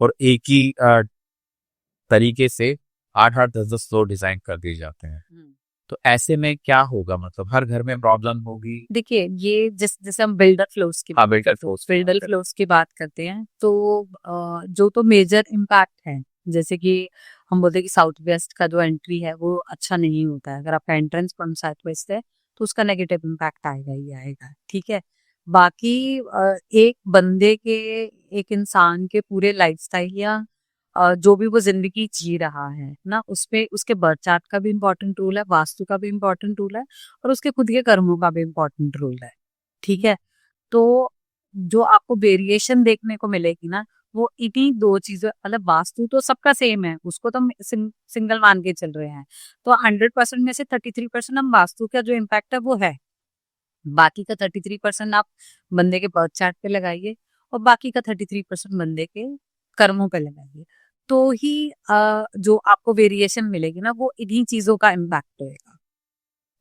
और एक ही तरीके से 8-8 10-10 फ्लोर डिजाइन कर दिए जाते हैं। तो ऐसे में क्या होगा? मतलब हर घर में प्रॉब्लम होगी। देखिए, ये जैसे हम बिल्डर फ्लोर्स की हाँ, बिल्डर फ्लोर्स की बात बिल्डर करें। फ्लोर्स की बात करते हैं, तो जो तो मेजर इम्पैक्ट है, जैसे कि हम बोलते हैं कि साउथ वेस्ट का जो एंट्री है वो अच्छा नहीं होता है। अगर आपका एंट्रेंस पॉइंट साउथ वेस्ट है तो उसका नेगेटिव इम्पैक्ट आएगा ही आएगा, ठीक है? बाकी एक बंदे के, एक इंसान के पूरे लाइफस्टाइल या जो भी वो जिंदगी जी रहा है ना, उसपे उसके बर्थ चार्ट का भी इम्पोर्टेंट रोल है, वास्तु का भी इम्पोर्टेंट रोल है और उसके खुद के कर्मों का भी इम्पोर्टेंट रोल है, ठीक है? तो जो आपको वेरिएशन देखने को मिलेगी ना, वो इन्हीं 2 चीजों, मतलब वास्तु तो सबका सेम है, उसको तो हम सिंगल मान के चल रहे हैं। तो 100% में से 33% हम वास्तु का जो इम्पैक्ट है वो है, बाकी का 33% आप बंदे के बर्थ चार्ट पे लगाइए और बाकी का 33% बंदे के कर्मों पे लगाइए। तो ही जो आपको वेरिएशन मिलेगी ना वो इन्हीं चीजों का इम्पैक्ट होगा।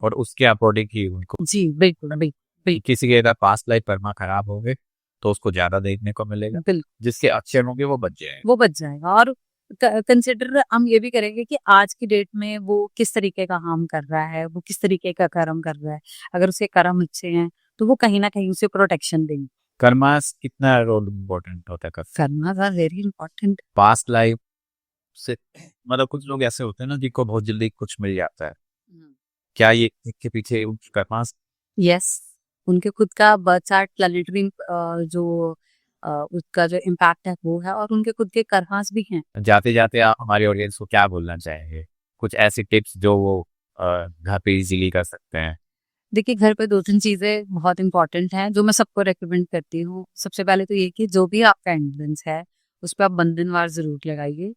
और उसके अकॉर्डिंग ही उनको जी बिल्कुल बिल्कुल किसी के अगर पास्ट लाइफ कर्मा खराब हो गए तो उसको ज्यादा देखने को मिलेगा, बिल्कुल जिसके अच्छे होंगे वो बच जाएंगे। वो बच जाएगा। और कंसिडर हम ये भी करेंगे कि आज की डेट में वो किस तरीके का काम कर रहा है, वो किस तरीके का कर्म कर रहा है। अगर उसके कर्म अच्छे हैं तो वो कहीं ना कहीं उसे प्रोटेक्शन देंगे। कर्मास कितना रोल इम्पोर्टेंट होता है कर्मा का वेरी इंपॉर्टेंट। पास्ट लाइफ से? मतलब कुछ लोग ऐसे होते हैं ना जिनको बहुत जल्दी कुछ मिल जाता है, क्या ये इसके पीछे उनकी कर्मास? यस, उनके खुद का बर्थ चार्ट प्लानिटरी जो उसका जो इम्पैक्ट है वो है, और उनके खुद के कर्मास भी हैं। जाते जाते आप हमारे ऑडियंस को क्या बोलना चाहेंगे, कुछ ऐसी टिप्स जो वो घर पे इजीली कर सकते हैं? देखिए, घर पे 2-3 चीज़ें बहुत इम्पोर्टेंट हैं जो मैं सबको रिकमेंड करती हूँ। सबसे पहले तो ये कि जो भी आपका एंट्रेंस है, उस पे आप बंधनवार ज़रूर लगाइए।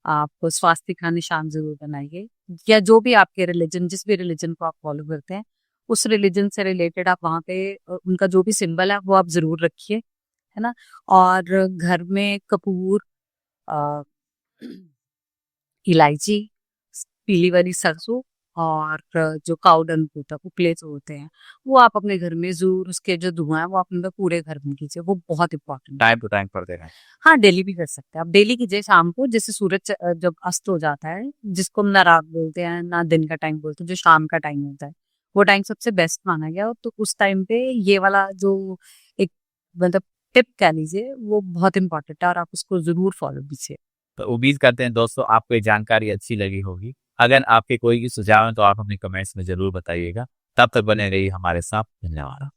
आप स्वास्तिक का निशान ज़रूर बनाइए, या जो भी आपके रिलीजन, जिस भी रिलीजन को आप फॉलो करते हैं, उस रिलीजन से रिलेटेड आप वहाँ पे उनका जो भी सिंबल है वो आप ज़रूर रखिए, है ना? और घर में कपूर, अ, इलायची, पीली वाली सरसों, और जो काऊ डंग होता है, उपले जो होते हैं, वो आप अपने घर में ज़रूर, उसके जो धुआँ है वो आप अपने पूरे घर में कीजिए, वो बहुत इम्पोर्टेंट है। टाइम टू टाइम कर देना है। हाँ, डेली भी कर सकते हैं आप। डेली कीजिए शाम को, जैसे सूरज जब अस्त हो जाता है, जिसको हम ना रात बोलते हैं ना दिन का टाइम बोलते हैं, जो शाम का टाइम होता है, वो टाइम सबसे बेस्ट माना गया। तो उस टाइम पे ये वाला जो एक मतलब टिप कह लीजिए, वो बहुत इम्पोर्टेंट है और आप उसको ज़रूर फॉलो कीजिए। तो उम्मीद करते हैं दोस्तों आपको ये जानकारी अच्छी लगी होगी। अगर आपके कोई भी सुझाव है तो आप हमें कमेंट्स में जरूर बताइएगा। तब तक बने रहिए हमारे साथ। धन्यवाद।